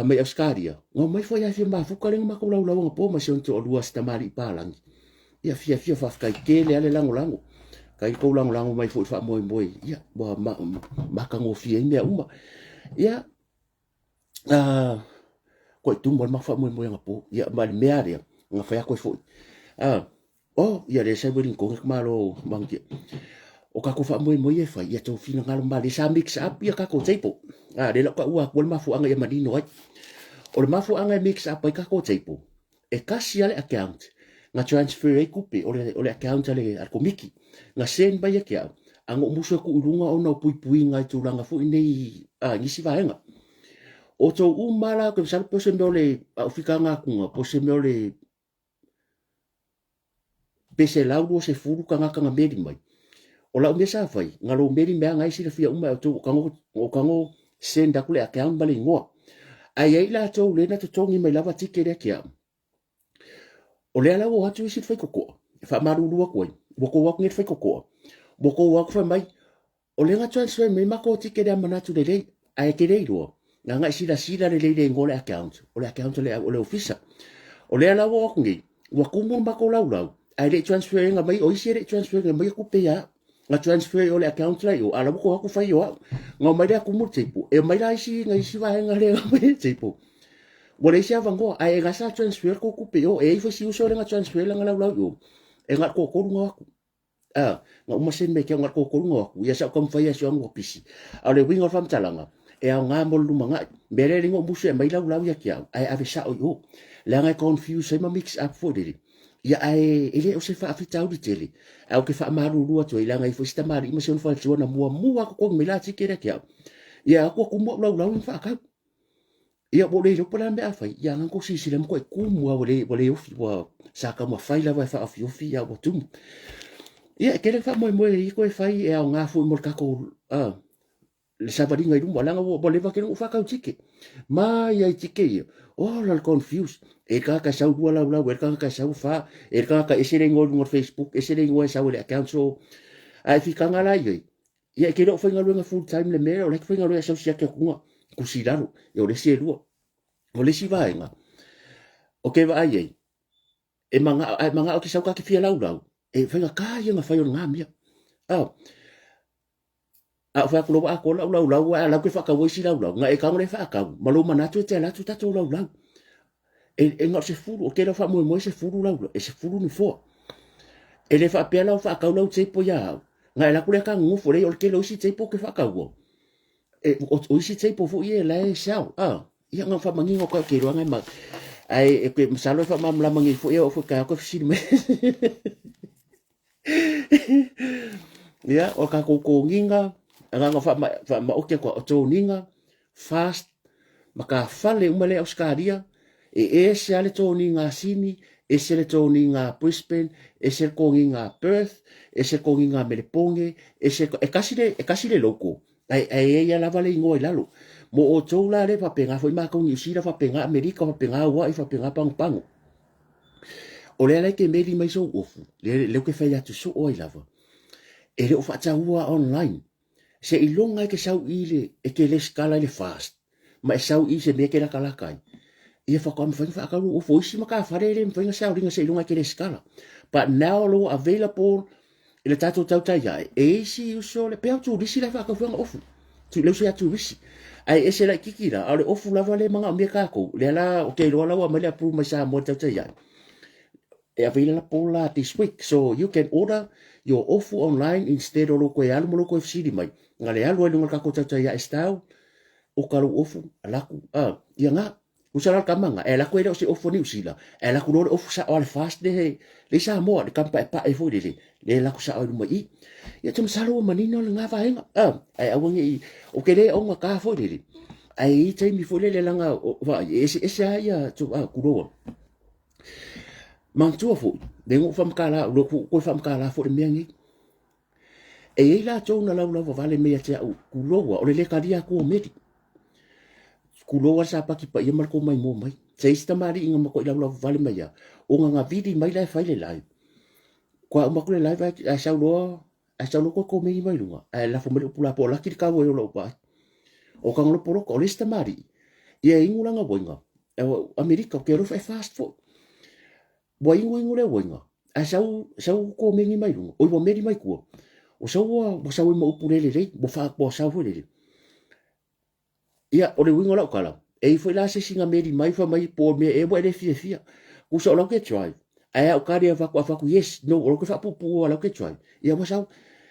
mai Australia ngo mai fo ya fi ma fu ka lenga ma ko lau nga po ma se on to lua sta mari palang ia fia fa ka ke le ale lango kai ko lango mai fo fa moi ia ba ma ka ngo fia me uma ia ko tu mo ma fa moi nga po ia ma me area nga fa ko fo ia le sai brin ko ma lo mangi o ka ko fa moi e fa ia to fina ngalo ma le sa mix up ia ka ko teipo le la ka ua ko ma fu anga ia madino ai o le ma fu anga mix up ai ka ko teipo e kasi ale account nga transfer e kupe o le account ale al komiki nga send ba ia kia anga muso ku urunga ona pui nga tu langa fu nei ngisi vaenga o to umala ko sa po se le o fika nga ku po se le pese laudo se furu ka nga meri mai o la me sa fai nga lo meri me nga isi fia uma to kango senda kule account bali ngo ai ai la to le na to tongi mai lava tikere kia o le ala o atu isi fai koko fa maru lua ko boko wa ngi fai koko boko wa fa mai o le nga transfer me mako tikere manatu le le ai ke le ro nga isi la sila le le ngole account o le account le o le officer o le ala o ngi wa kumu mako lau ai le transfer nga mai o isi le transfer nga mai ku pe ya nga transfer o le account la yo ala ko ku fai yo nga mai le ku mu tipo e mai la isi nga isi va nga le mai tipo o le sia vango ai nga sa transfer ko ku pe yo e fo si uso le nga transfer la nga lau yo e nga ko nga ku nga uma sen me ke nga ko nga ku ya sa kom fai ya so ngo pisi ale wingo fam talanga e nga mo lu manga bele ringo busu e mai lau ya kia ai ave sa o yo la nga confuse e ma mix up fo de ia ai ele o se fa afita di tele au ke fa maru lua to ila ngai fo sta mari ma se on fa tsona mua ko me la tikere kia ia ko ku mo lau fa ka ia bo le po la me afa ia ngan ko si le mo ku mua bo le ofi wa sa ka mo fa ila fa ofi ia bo tum ia ke le fa mo i ko fa i e nga fu mo ka ko le sabari ngai dum wala bo le va ke no fa ka tike ma ia tike oh la confused e ka sau dua lau e ka sau fa e ka ese le ngol ngor Facebook ese le ngol sau le account so ai fi kanga la ye ia ke lo fa ngalo full time le me o le fa ngalo sau sia ke ku si daru e o le si lu o le si va nga o ke va ai e manga o ke sau ka ke fia lau e fa nga ka ia nga fa yo nga mia a fa ko a ko lau a ke fa ka wo si lau nga e ka ngole fa ka malo manatu te la tu ta to lau e nga se furu o ke la fa mo se furu lau e se furu ni fo e le fa pe lau fa ka lau te po ya nga la ku le ka ngu fo le o ke lo si te po ke fa ka wo e o si te po fo ye la e sa ia nga fa mangi ngo ka ke ro nga ma ai e ke msalo fa mam la mangi fo e o fo ka ko si me ia o ka ko nginga nga fa ma o ke ko to ninga fast maka fale umale Australia e se ale to ninga sini e se le to ninga Brisbane e se ko ninga Perth e se ko ninga Meleponge e se e kasi le loko ai ia la vale ngoi lalo mo o to la le fa penga foi ma ko ni sira fa penga America fa penga wa fa penga pang o le ke meli mai so ofu le ke fa ya tu so o lava e le o fa taua online se ilonga ke sau ile e ke le skala le fast ma sau i se me ke la kala kai ia fa kom fa ka o fo si ma ka fa le fa sau ringa se ilonga ke le skala but now lo available ele tato tau tai ai e si uso le pe tu risi la fa ka fa ofu tu le so ya tu risi ai ese la kikira ale ofu la vale manga me ka ko le la o ke lo la wa ma le pu ma sa mo tau tai ai e available la this week so you can order your ofu online instead of lo ko ya mo lo ko fsidi mai ngale alu alu ka ko tau ya estau o ka lo ofu alaku ia nga usara ka manga e la ko e si ofu ni usila e la ko lo ofu sa al fast de le sa mo de kampa pa e fo de le la ko sa o mai ia tum salo manino nga va nga ai awangi o ke le o nga ka fo de ai te mi fo le langa va ese ia tu ku ro man tu fo de ngo fam kala lo ko fam kala fo de miangi e la to na la vale me ya ku lo o le ka dia ko meti ku lo sa pa ki pa ye mar ko mai mo mai se sta mari inga ma ko la vale me ya o nga vidi mai la fa le lai kwa makule live ai sau lo ko me mai lunga ai la fo me pula po la ki ka wo lo pa o ka ngolo poro ko lista mari ia ingulanga boinga Amerika ke ro fast food ingu le boinga ai sau ko me mai lunga o bo meri mai ko o sau mo upulele le bo fa bo sau fo le ia o le wingo la kala e foi la se singa meri mai fa mai po me e bo le fia o so lo ke try ai o kari fa ku yes no o ke fa pu lo ke try ia mo sau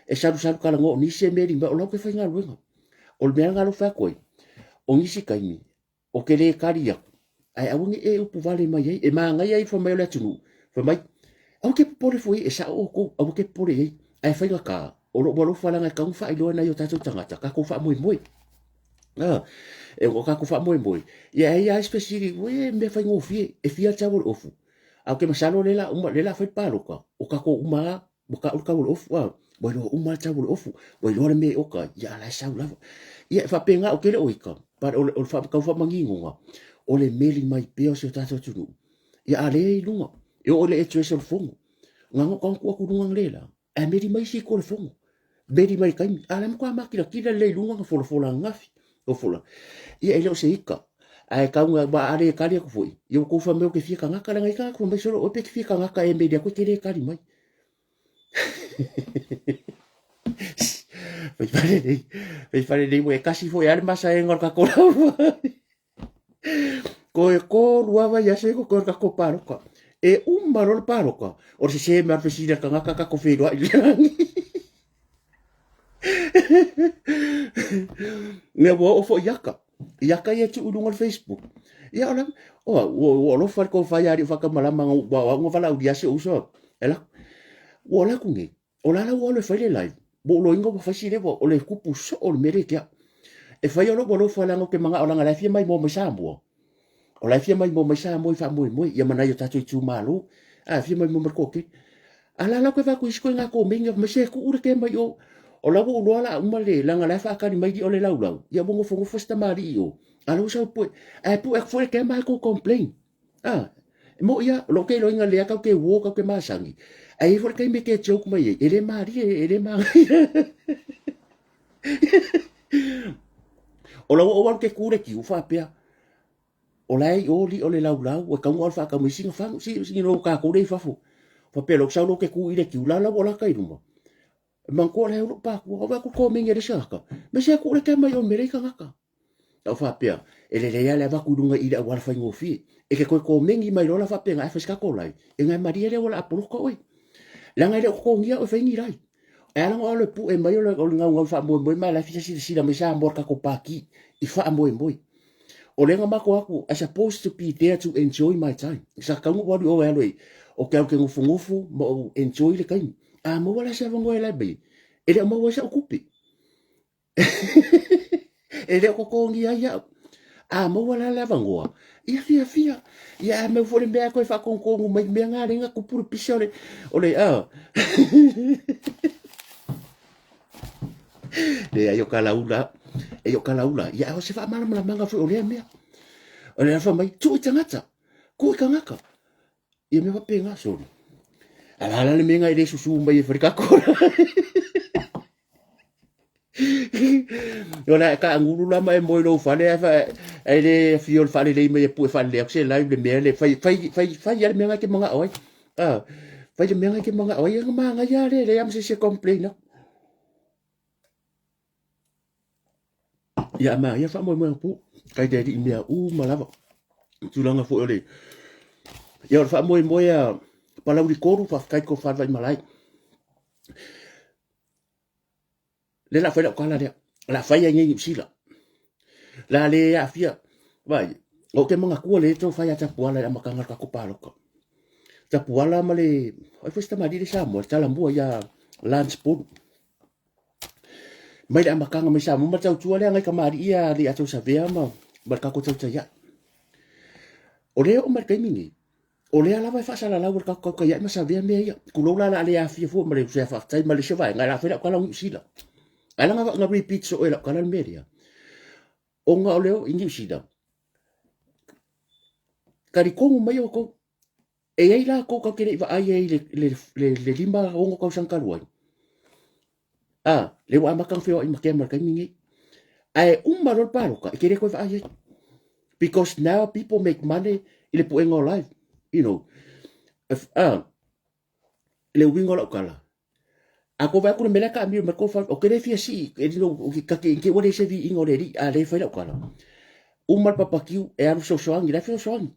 e sa kala ngo ni se meri ba o lo ke fa nga winga o le nga lo fa ko o ngisi kaimi o ke le kari ya ai awungi e upu vale mai e ma ngai ai fa mai le tunu fa mai au ke pole foi e sa o ko au ke pole ai fa nga ka o lo fa la nga ka fa i lo na yo tatu tangata ka ko fa moi e o ka ko fa moi ia ia especially we me fa ngofi e fia tawol ofu au ke masalo le la fa palo ka o ka ko uma o ka ofu bo lo uma tawol ofu bo lo me o ka ya la sa la ia fa penga o ke le oika pa o fa ka fa manginga o le meli mai pe o se tatu tunu ia ale lunga e o le e tresel fongo nganga ka ku lunga lela e meli mai si ko le fongo meli mai kai ala mo ka makira kila le lunga ka fola ngafi o fola ia ele o se ika ai ka nga ba are ka le ko foi yo ko fa me o ke fika nga kala ngai ka ko me solo o pe fika nga ka e me dia ko te le kali mai pe fare dei mo e kasi foi ar masa e ngor ka ko ko ruava ya se ko ka ko paro ka e un marol paro ka o se me arfesida ka nga ka ko fe do me bo o fo yaka ia tu ulunga Facebook ia ona o lo fa ko fa ya ri fa ka mala manga wa ngo fa la udia se uso ela o la kungi o la o le fa le live bo lo ingo fa si le bo o le kupu so o le mere kia e fa yo lo bo lo fa la ngo ke manga o la ngala fia mai mo sambo o la fia mai mo sambo fa mo ia mana yo tatu tu malu a fia mai mo ko ke ala la ko va ku isko nga ko minga me se ku ur ke mai o o la bo lo la umale la ngala fa ka ni mai di o le lau ia bo ngo fo sta mari o ala usa pu e foi ke mai ko complain mo ia lo ke lo inga le ka ke wo ka ke masangi ai foi ke me ke joke mai ele mari ele ma o la o wa ke kure ki u fa pe o lai o li o le lau o ka ngol fa ka mi singa fa si no ka ko dei fa fo fa pe lo sa lo ke ku ile ki u la la ka i rumo man ko le o pa ko va ko minga de saka me se ku le ke mai o mere ka ngaka o fa pe ele le ya le va ku dunga ida wa fa ngofi e ke ko mingi mai lo la fa pe nga fa ska ko lai e nga maria le wala apuru ko oi la nga le ko ngia o fa ngi rai e ala ngo le pu e mai o le nga fa mo mai la fi si la me sa mo ka ko pa ki i fa mo o lenga mako aku I supposed to be there to enjoy my time sa ka ngo wali o eloi o ke ke ngufu mo enjoy le kai mo wala sa ngo ele be ele mo wa sa okupi ele ko ko ngi ya mo wala la vangoa ia fia ia me fo le me ko fa con mai me nga renga ku pur pisole ole le ayo kala ula ia o se fa mala manga fo ole me ole fa mai tu tangata ku kangaka ia me fa penga so ala le me nga ile susu mai frika ko yo la ka ngulu la mai mo lo fa le fa ele fiol fa le me pu fa le se live le me le fa ya me nga ke manga oi fa le me nga ke manga oi nga manga ya le am se complain no ya ma ya fa mo pu kai de di me malava tu langa fo le ya fa mo ya pala uri koru fa kai ko fa vai malai le la fa la kala de la fa ya ngi sila la le ya fia vai o ke manga ku le to fa ya ta puala ya makanga ka ko palo ko ta puala male ai fa sta mari de sa mo ta la mo ya lunch pu mai da makanga mai sa mo ma tau tua le ngai ka mari ia li atu sa vea ma ka ko tau ya o le o mar kai mingi o le ala vai fa sala la ka ya ma sa vea me ya ku lo la le ya fia fu male se fa tai male se vai ngai la fa la kala sila ala nga repeat so ela kala media o nga leo ingi sida kari kongu mai o ko e ai la ko ka kere iwa ai ai le lima ongo kau sangkaruai. Le wa makang feo i makia markai mingi. Ai umarol paroka, e kere ko iwa ai. Because now people make money i le puenga o life. You know, if, le wingo la ukala. Ako vai kuna mele ka mi ma ko fa o kere fia si e no o ka ke wale se vi ingo le ri a le fa la ukala. Umar papakiu e aru so soang i la fio soang.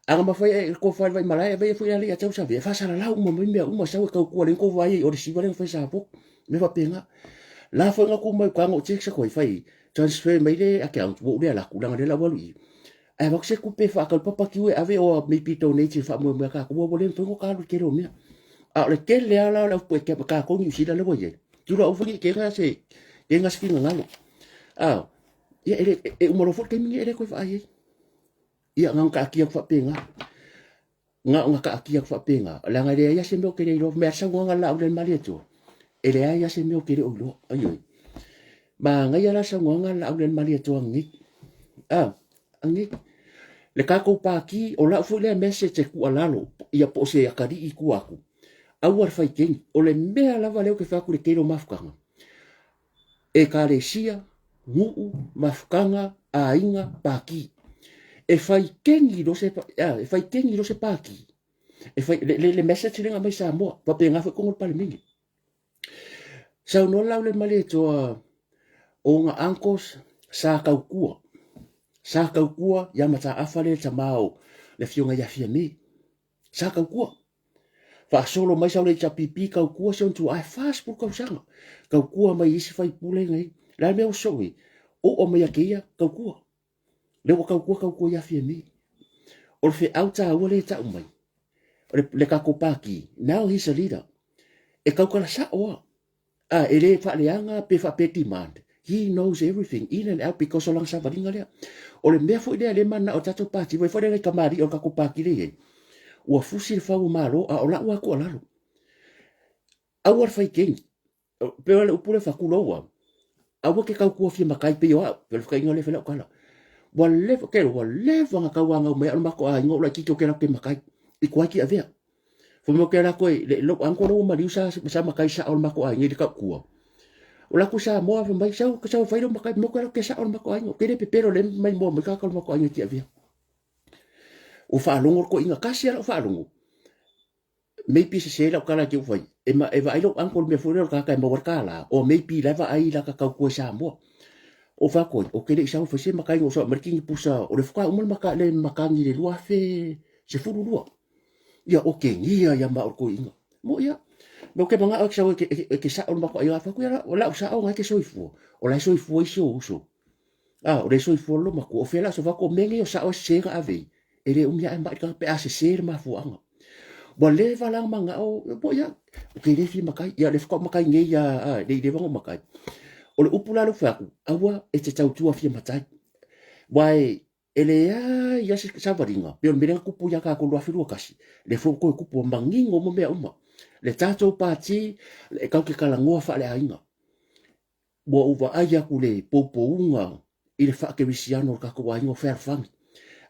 Anga mafai e ko fa vai malai vai foi ali a tau sa ve fa sala la uma me uma sa ko ko le ko vai o si vai fa sa po me fa penga la fa nga ko mai ka ngo check sa ko fai transfer mai le account wo le la ku la le la walu ai va se ku pe fa ka papa ki ave o me pito ne chi fa mo me ka ko wo le fa ngo ka lu ke ro me a le ke le ala la pu ke ka ko ni si la le wo ye tu la o fa ke nga se ke nga skin nga lo ya e mo ro fo ke mi e ko fa ai ia nga ka ki fa penga nga ka aki fa penga la nga le ya se me ke ro me sa nga la o le mali tu ele ya se me ke ro lo ai ma nga ya la sa nga la o le mali tu ngi ngi le ka ko pa ki o la fu le message ku alalo ia po se akari i ku aku au ar fai ken o le mea la vale o ke fa ku le ke ro mafkanga e ka le sia ngu mafkanga a inga pa ki e fai kengi do se e fai kengi do se paki e fai le message le mai sa mo pa pe nga fa ko pa le mingi sa no la le mali to o nga ankos sa ka kua ya mata afale ta mau le fionga ya fia me sa ka kua fa solo mai sa le cha pipi ka kua se tu ai fast por ka sanga ka kua mai isi fai pule ngai la me o sowi o mai akia ka kua le ka kua ya fia me o fe auta o le ta mai le ka kopaki now he's a leader e ka kala sa o ele fa le anga pe fa pe demand he knows everything in and out because olang sa baringa le o le mea fo le mana o tato pati vai fo le kamari o ka kopaki le o fusi fa o malo a ola wa ko lalo awar fai king pe le upule fa kulo wa awa ke ka ku fi makai pe yo pe fa ngole fe la kala wale ke wale va ka wa nga me al mako a ngola ki to ke la pe makai i kwa ki avea fo mo ke la ko le lo anko lo ma riusa sa makai sa al mako a ngi ka ku o la ku sa mo fa mai sa ka sa fa ro makai mo ke sa al mako a ngo ke le pe pero le mai mo me ka ka mako a ngi ti avea o fa longo ko inga kasi ala fa longo maybe se la kala ki foi e va ilo anko me fo ka ka mo kala o maybe la va ai la ka ka ku sa mo o fa ko o ke le sa fo se makai ngo so marking pusa o le fa o maka le makangi le lua fe se fu lua ya o ke ngia ya ma ko inga mo ya no ke manga o sa ke sa o mako ya fa ku ya o la sa o nga ke so fu o la so fu so so o le so fu lo mako o fe la so fa ko mengi o sa o se ga ave ele umia e mai ka pe ase ser ma fu anga bo le va lang manga o bo ya ke le fi makai ya le fa makai nge ya le va makai o le upula lo fa awa e te tau tua fi matai wai ele ya se sa varinga pe on mena kupu ya ka ko lo afiru kasi le fo ko kupu mangingo mo me uma le tato pati le ka ke kala ngoa fa le ainga bo uva aya ku le popo unga ile fa ke visiano ka ko aingo fer fang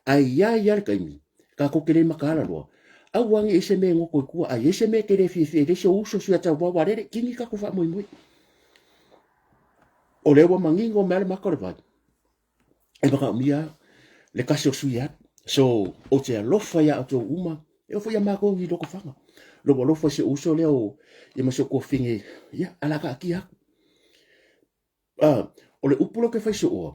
ai ya kaimi ka ko kele makala lo awangi ese me ngo ko ku ai ese me kele fi le so uso su ata wa wale kingi ka ko fa moi o le wa mangingo me le makala va e baka mia le kaso su ya so o te alofa ya to uma e fo ya mako ngi lo ko fanga lo fo se uso le o e ma so ko finge ya ala ka ki ha o le upulo ke fa so o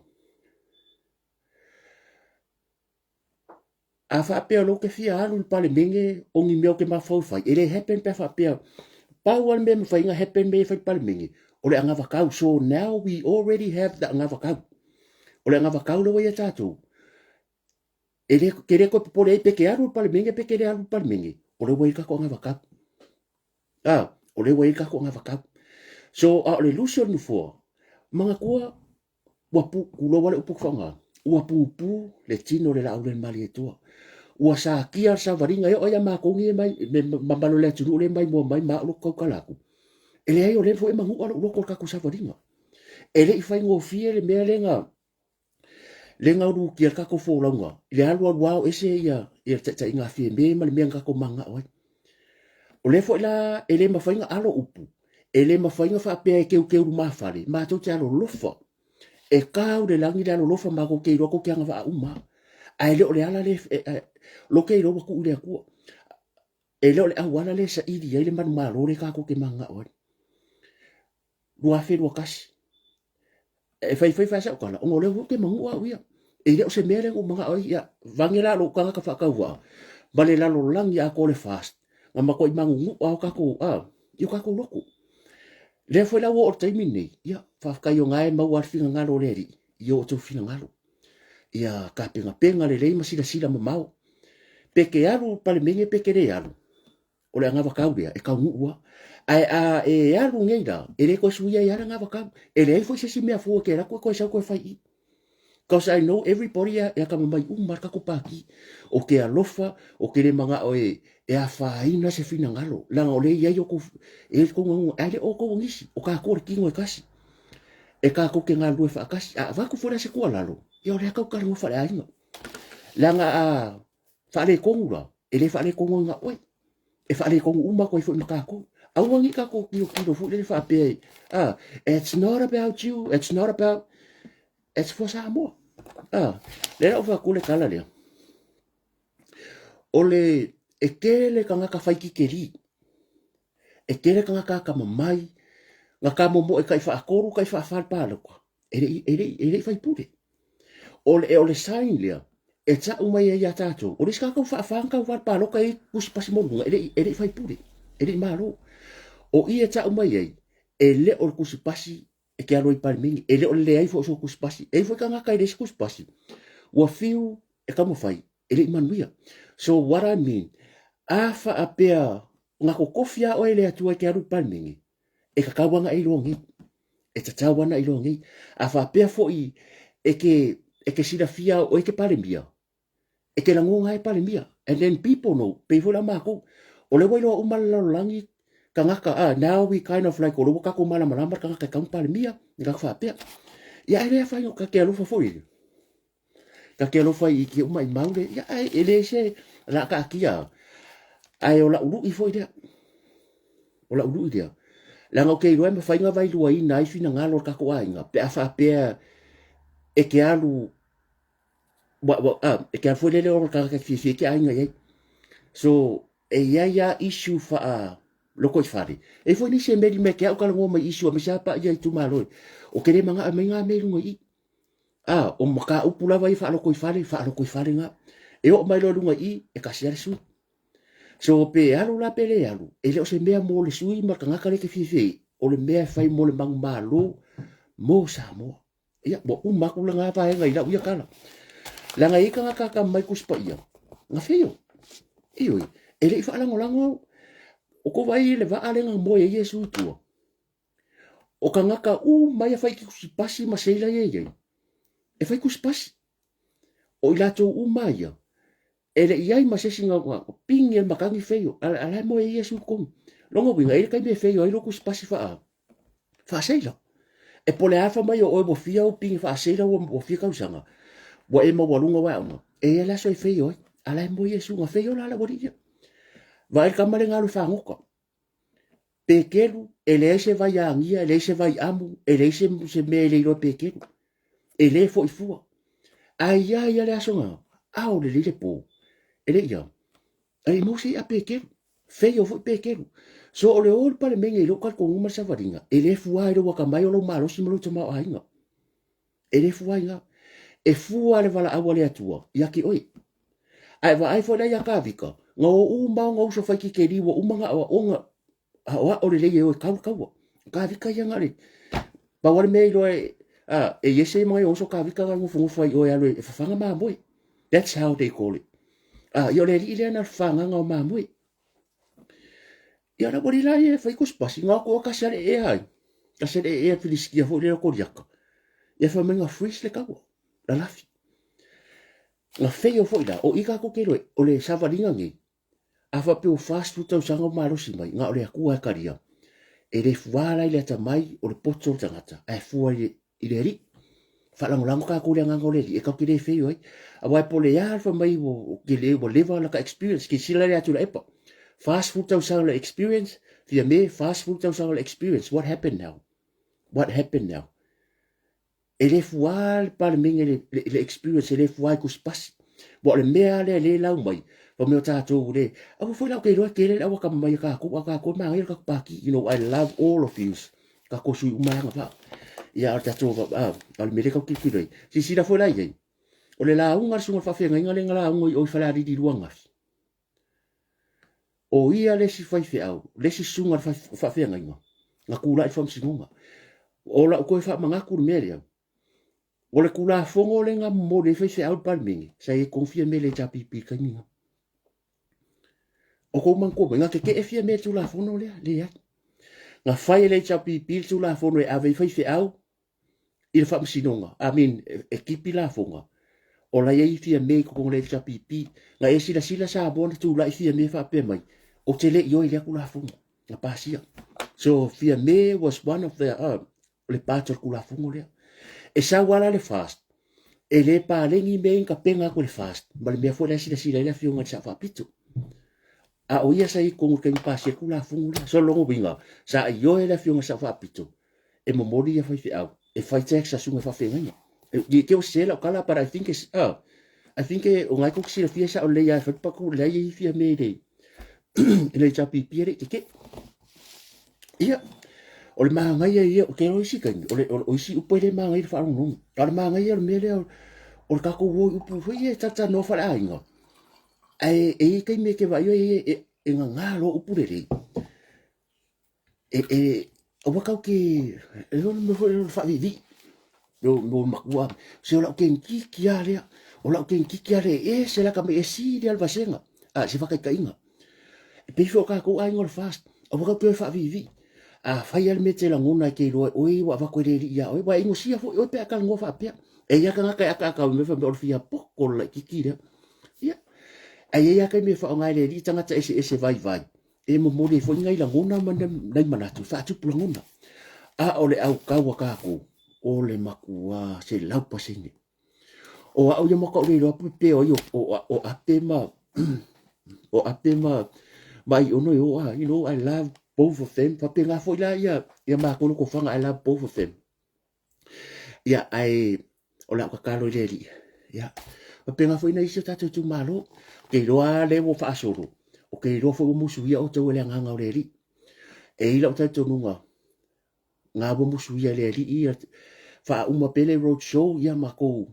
a fa pe lo ke fia alu pa le minge o ngi meo ke ma fo fa ele happen pe fa pe pa wan me fa inga happen me fa pa le minge o le anga va kau so now we already have the anga va kau o le anga va kau lo ya tato ele kere ko po le pe ke alu pa le minge pe ke alu pa le minge o le wai ka ko anga va kau o le wai ka ko anga va kau so a le lucio no fo manga kua wa pu kulo wale upu fanga wa pu le tino le la le mali to ua sa kia sa varinga yo ya ma ko ngi mai mambalo le tu le mai mo mai ma lo ko kala ku ele ai o le fo e mangu lo ko ka ku sa varinga ele I fai ngo fie le me lenga le ngau ki ka ko fo longa le alwa wow ese ia tata inga fi me ma le menga ko manga oi o le fo la ele ma fainga alo upu ele ma fainga fa pe ke ke ma fale ma to talo lofa e ka o le langi le alo lofa ma ko ke ro ko ke anga va uma ai le o le ala le lo ke ro ko le ku e le o le awala le sa idi ele man ma lo le ka ko ke manga oi lua fe lua kasi e fai fa sa ko la o le ke mangu wa ia e le o se mele o manga oi ia vangela lo ka ka fa ka wa bale la lo lang ya ko le fast nga ma ko i mangu o ka ko yo ka ko loko le foi la wo o te mini ya fa ka yo ngai ma wa finga ngalo le ri yo to finga ngalo ya ka penga le le ma sila ma mau pe ke alu pale menge pe ke le alu o le nga va ka e ka ngua ai e alu ngeira e le ko suia ya nga va ka e le foi se si me fu ke la ko sa ko fai. Because I know everybody ya kama mai marka ko paki o ke alofa o ke le manga o e a faina se fina ngalo la o le ia yo ko e ko ngo ale o ko ngisi o ka ko ki ngo kasi e ka ko ke ngalo fa kasi a va ko fora se ko lalo yo le ka ko ngo fa ai no la nga fa le ko ngula e le fa le ko nga oi e fa le ko uma ko fo ka ko a wangi ka ko ki ko fo le fa pe it's not about you it's not about it's for Samoa. Le o fa kule kala le. O le e kele ka ngaka fai ki keri. E kele ka ngaka ka mamai. Nga ka momo e kai fa akoru kai fa fal pala kwa. Ele fai pure. O le sain le. E ta umai e ya tato. O le ska ka fa ka fal pala kai kusi pasi monu. Ele fai pure. Ele malo. O i e ta umai e. Ele o kusi pasi e ke alo i palmingi. Ele o le ai fo so kusi pasi. E fo ka ngaka ele kusi pasi. Wa fiu e kamo fai ele manuia so what I mean afa apea nga ko kofia o ele atua ke aru palmingi e ka kawanga i longi e ta tawana i longi afa apea fo i e ke sila fia o e ke palembia e ke langonga e palembia and then people know pe fo la mako o le wailo umala langi ka ngaka now we kind of like o lo ka ko mala mala ka ngaka ka palembia nga fa apea ya ele fa yo ka ke alu fo i ka ke lo fai ki mai maule ya ele se la ka kia ai ola ulu i foi dia ola ulu dia la ngo ke lo me fai nga vai lo ai nai fina nga lo ka ko ai nga pe afa pe e ke alu e ke foi le lo ka fi ke ai nga so e ya issue fa lo ko fari e foi ni se me ke au ka lo mai issue me sa pa ya tu malo o ke le manga me nga me lo i o maka upula vai fa lo ko fare nga e o mai lo lunga i e ka sia su so pe alu la pele alu e le o se mea mo le sui ma ka ngaka le ke fifi o le mea fai mo le mang malo mo sa mo ia bo u maku la nga fa nga ila uia kala la nga i ka ngaka ka mai ku spa ia nga feo io e le fa lango o ko vai le va ale nga mo ye yesu tu o ka ngaka mai fai ki ku pasi ma se ila ye e fai ku spasi o ila to umaya ele iai ma se singa pingi el makangi feio ala mo e yesu kom longo winga ele kai me feio ai ku spasi fa seila e pole afa mai o bo fia o pingi fa seila o bo fia ka usanga wa e ma walunga wa uma e ala so feio ala mo yesu nga feio la bodia va el kamale ngalu fa ngoka pekelu ele se vai angia ele se vai amu ele se mele ro pekelu ele foi fua ai le asonga au le po ele ia ai mo si a pequeno feio foi pequeno so o le ol para menga lo kal ko uma savaringa ele fua ro wa kamai lo malo si mo toma ainga ele fua inga e fua le vala awale atua ia ki oi ai va ai foi ya kavika ngo u ma ngo so fa ki ke riwo u manga o onga wa o le ye o kavika ia ngare ba wale me lo e yese mai o so kavika ngo fu foi o ya lo e fa ma boy that's how they call it yo le ile na fanga nga mamui ya na bori la ye fai ko spasi nga ko ka sare e ai ka sare e filiskia fo le ko diaka ya fa menga freeze le ka la lafi nga feio fo ida o ika ko kelo o le savaringa ngi afa pe o fast food tau sanga malo si mai nga o le ku ka ria e le fuala ile ta mai o le poto tangata e fuala ile ri Whalangolango ka kore nganga le e ka kire wheo ai. A wai pole ia alfa mai wo ke le wo leva la ka experience ke sila le atu la epa. Fast food tau sang la experience. Fia me fast food tau sang la experience. What happened now? What happened now? E le fual pa le minge le experience e le fuai kuspasi. Bo le mea le lau mai. Pa meo tātou le. Ako foi lau ke roa ke le lau ka mai ka ko maa ka paki. You know, I love all of you. Ka ko sui umanga pa. Ia ar tātou al mele ka kikirei. Si sila foi lai ei. O le la unga sunga whawhenga inga le ngala unga i oi whalari di ruangas. O ia le si whai whiau. Le si sunga whawhenga inga. Nga kula i whamsinunga. O la koe wha mangakuru mele au. O le kula fongo le nga mo le whai whiau palmingi. Sa e konfia mele japi pika inga. O kou man koe. Nga ke e fia me tu la fono le ai. Nga whai le japi pil tu la fono e ave whai whiau. I le whamsinunga. I mean, e kipi la fonga. O la iei fia me ko kong le fia pipi. Nga e sila sa bona tu la i fia me fa pe mai. O te le ioi le kula fungo. Nga pasia. So fia me was one of the le pator kula fungo le. E sa wala le fast. E le pa lengi me ka penga ko le fast. Ma le mea fo le sila le fia ngat sa fa pitu. A o ia sa i kong ke pasia kula fungo le. So longo binga. Sa ioi le fia ngat sa fa pitu. E momori ia fai fia. E fai tek sa sunga fa fenga. Ke o sela kala but I think it's I think o ngai ko sila fia sa o le ia fa pa ku le ia fia me le le chapi pire ke ia o le ma ngai ia o ke o isi kan o isi u pele ma ngai fa no o ma ngai o me le o ka ko wo u pu ia tata no fa ai ngo ai e ke me ke va yo e nga lo u pu le o wa ka ke e no me fa vi no makua se o la ke kiki ale o la ke kiki ale e se la ka me si de alvasenga a se fa ka inga e pe fo ka ko ai ngol fast o ka ke fa vivi a fai al mete la ngona ke ro oi wa va ko le ia oi wa ingo sia fo o pe ka ngo fa pe e ya ka ka me fa me fia poko la kiki le ia ai ya ka me fa ngai le di tanga ese vai e mo mo le fo ngai la ngona man dai manatu fa tu pu ngona a o le au ka wa ka ko o le makua se lau pasini. O au ia maka o le roa pe o apema o apema mai ono yo you know I love both of them pa pe nga foi la ia ma kono ko fanga I love both of them. Ia ai o la ka kalo le li. Ia pa pe nga foi na isi tatu tu malo ke roa le wo fa solo. O ke roa fo musu ia o te le nga o le li. E ila o tatu nunga. Nga bo musu ia le li ia fa uma pele road show ia mako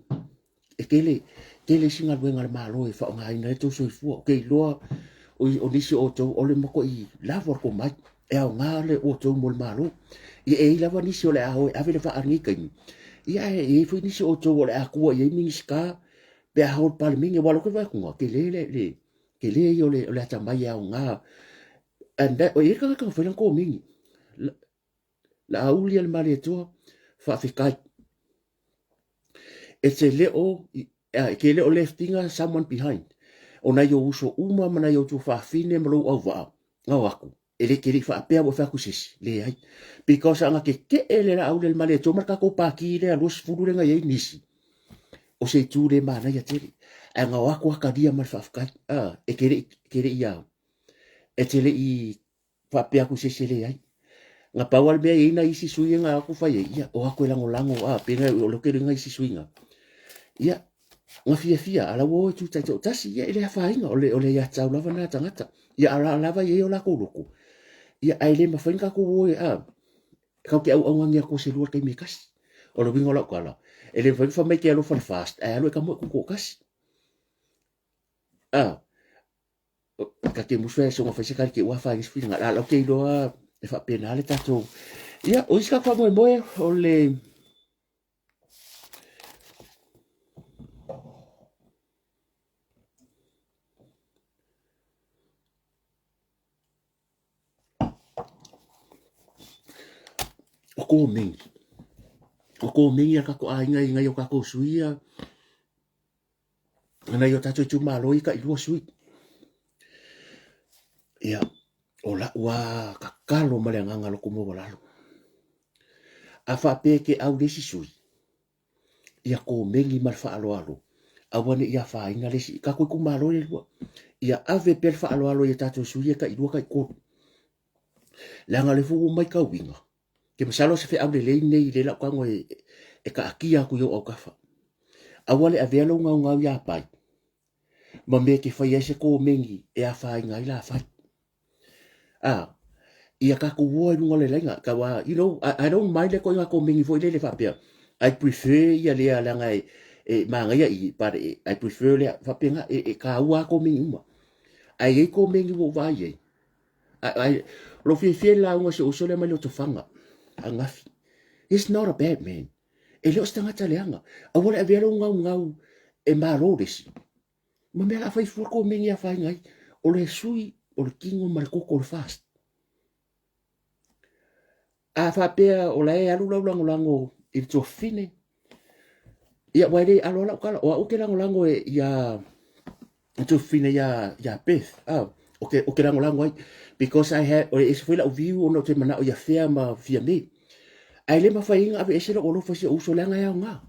e kele singa luenga le malo e fa nga ina to so fu ke lo o nisi o to o le mako i lava ko mai e au nga le o to mo le malo e lava nisi o le a ho ave le fa arni kai ia e fu nisi o to o le a ku e mi ska pe a ho pa le mingi walo ko va ku ke le yo le ta mai au nga and that o e ka fa ko mingi la uli le male to fa fikai e te leo ke leo leftinga someone behind ona yo uso uma mana yo tu fa fine mlo ova nga waku ele ke ri fa pe abo fa kusis le ai because anga ke ele la au le male to marka ko pa ki le los furu le nga ye nisi o se tu le mana ya tiri anga waku ka dia mal fa ka e ke ri ya e te le i fa pe kusis le ai nga pawal be ina isi suinga aku fa ye ya o aku lango pe nga lo ke nga isi suinga ia nga fia ala wo tu ta tasi ia ele fa inga ole ya tau lava na tangata ia ala lava ye ola ko loko ia ai le ma fainga ko wo ka ke au ngia ko se luar kai me kas o lo bingo la kala ele fa me ke lo fa fast lo ka mo ko kas ka ke mu fe so nga fa se ka ke wa fa is finga la ke lo e fa penale tato ia o iska kwa mo ole o ko mingi ka ko ainga inga yo ka ko suia na yo tato tu malo i ka i lo sui ia o la wa ka kalo male nganga lo kumo wala a fa pe ke au desi sui ia ko mengi mal fa alo awane ia fa inga lesi ka ko kumalo le lua ia ave pel fa alo ia tato suia ka idua ka ko langa le fu mai ka winga ke masalo se fe able le nei le la ka ngo e ka akia ku yo o kafa awale avelo nga ya pai ma me ke fa yese ko mengi e a fa inga ila fa ia ka ko wo i ngole lenga ka wa I don't mind le ko nga ko mengi fo le fa pe I prefer ia le ala nga manga ia I but I prefer le fa pe nga ka wa ko mengi ma ai ko mengi wo va ye ai lo fi la nga se o so le mai lo to fanga angafi it's not a bad man e lo stanga taleanga a wala velo nga e malo desi ma me la fa fu ko mengi a fa ngai o le sui o le kingo mal ko fast a fa pe o la e alu lango il to fine ia wai alo la kala o ke lango ia to fine ya peth o ke lango because I had or is full of view no te mana o ia fea ma fia me ai le ma fa inga ave ese o lo fa se o so langa ya nga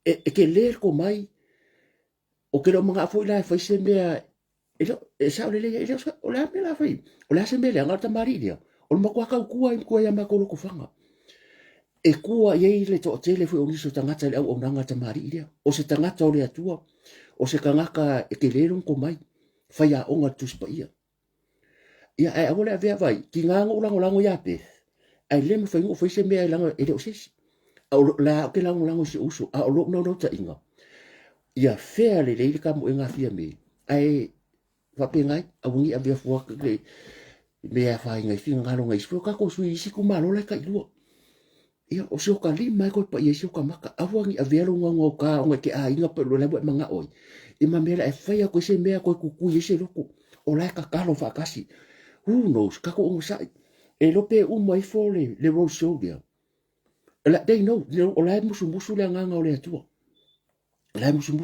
ke ler ko mai o ke lo mga fo la fa se me e sa le o la me la fa o la se me le nga ta mari dia o ma kwa ka ku ya ma ko ko fanga e kua ye le to tele fu o niso tangata le o nanga ta mari dia o se tangata o le atua o se kangaka e ke lerun ko mai fa ya o nga tus pa ia ai awole ave vai ki nga lango ya pe ai le me fa ngo fa se me ai lango e de o se la ke lango se uso a lo no ta inga ia fea le ka mo nga fia me ai fa pe ngai a wungi ave fu le me fa ngai fi nga lo ngai fu ka ko su isi ku malo le ka ilu ia o se ka li mai ko pa yesu ka maka awangi avelo ngo ka o ke a inga pe lo le manga oi e ma mera e fa ko se me ko ku yese loko o la ka kalo fa kasi who knows ka ko o sai e lo pe un mai fo le ro soldier la they know o la musu le nga o le tu la musu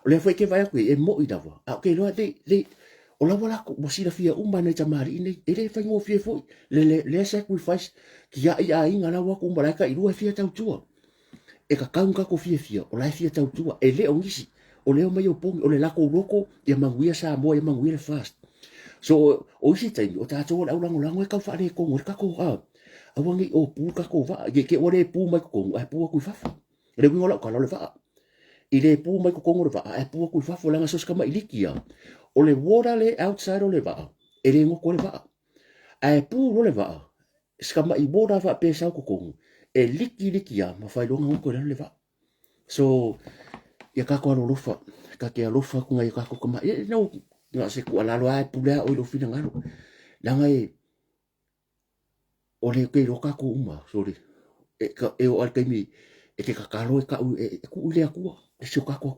o le fa ke vai ko e mo i dava a ke lo de o la wala ko mo sila fia umane tamari ine ele fa ngo fia fo le sacrifice ki ya inga la wa ko mbala ka iru fia tau tua e ka kaunga ko fia o la fia tau tua e le o ngisi o le o mai o pongi o le lako roko ya manguia sa mo ya manguia fast so o si tai o ta to la lango e ka fa le ko ngor ka ko a wangi o pu ka ko va ke o le pu mai ko a pu ko fa le wingola ka le va i le pu mai ko ngor va a pu ko fa fo langa sos ka mai likia o le water le outside o le va e le ngoko le va ai pu o le va ska mai boda va pe sa ko e liki ya ma fa longa ngoko le va so ya ka ko lo fa ka ke lo fa ko ngai ka ko ma e no nga se ko la lo ai pu le o lo fina ngalo la ngai o le ke lo ka ko uma sorry e o al mi e ke ka lo ka e ku le ku e so ka ko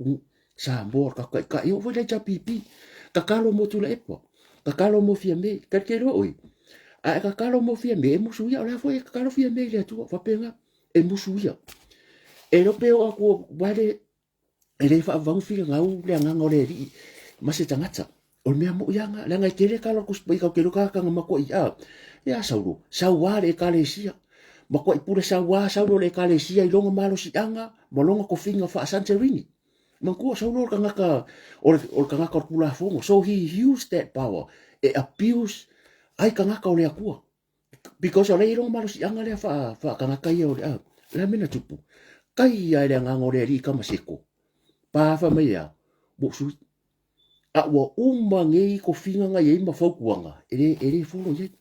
sa mbor ka yo vo le ja pipi ka kalo mo tu le epo ka kalo mo fia me ka ke lo oi a ka kalo mo fia me mo suya la foi ka kalo fia me le tu fa penga e mo suya e lo pe o ko vale e le fa vang fia nga u le nga ngore ri ma se tangata o me mo ya nga la nga ke le kalo ku spai ka ke lo ka ma ko ya sauru sa wa le ka le sia ma ko i pure sa wa sa lo le ka le sia i longa malo si anga mo longa ko finga fa Santorini man ko so no kanga ka or kanga ka pula fongo so he used that power e abuse ai kanga ka ole akua because ole iro malu si anga le fa kanga ka ia ole la mena tupu kai ia le anga ngore ri ka maseko pa fa me ya bo su a wa umba ngi ko finga nga ye ma fo kuanga ere fulo ye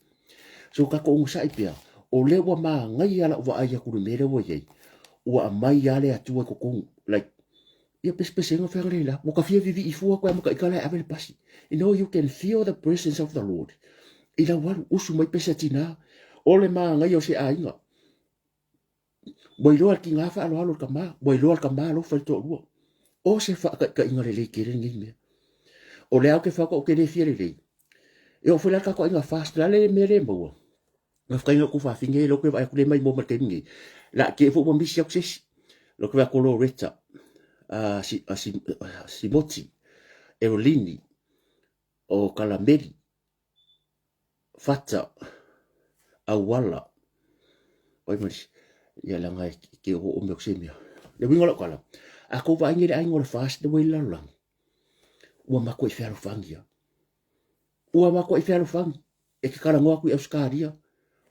so ka ko sa ipia o le wa ma ngai ala wa ai ku mere wo ye wa mai ale atu ko like ia pespese nga ferlela mo ka fia vivi ifua ko mo ka ikala ave pasi you can feel the presence of the Lord ila waru usu mai pesa tina ole ma ngai o se ainga boilo al kinga fa alo ka ma boilo al ka ma lo fa to ru o se fa ka inga le ke le ngi me o le au ke fa ko ke le fia le e o fela ka ko inga fast la le me le mo nga fa inga ku fa finge lo ke va ku le mai mo ma ke ngi la ke fo mo mi si lo ke va ko lo reta Simoti, Erolini, o Kalameri, Fata, Awala, oi maris, ia langa ke o me oksemia. le winga lo kala a ko va ngire ai ngol fast de wela lang ua ma ko i fero fangia ua ma ko i fero fang e ke kala ngoa ku Australia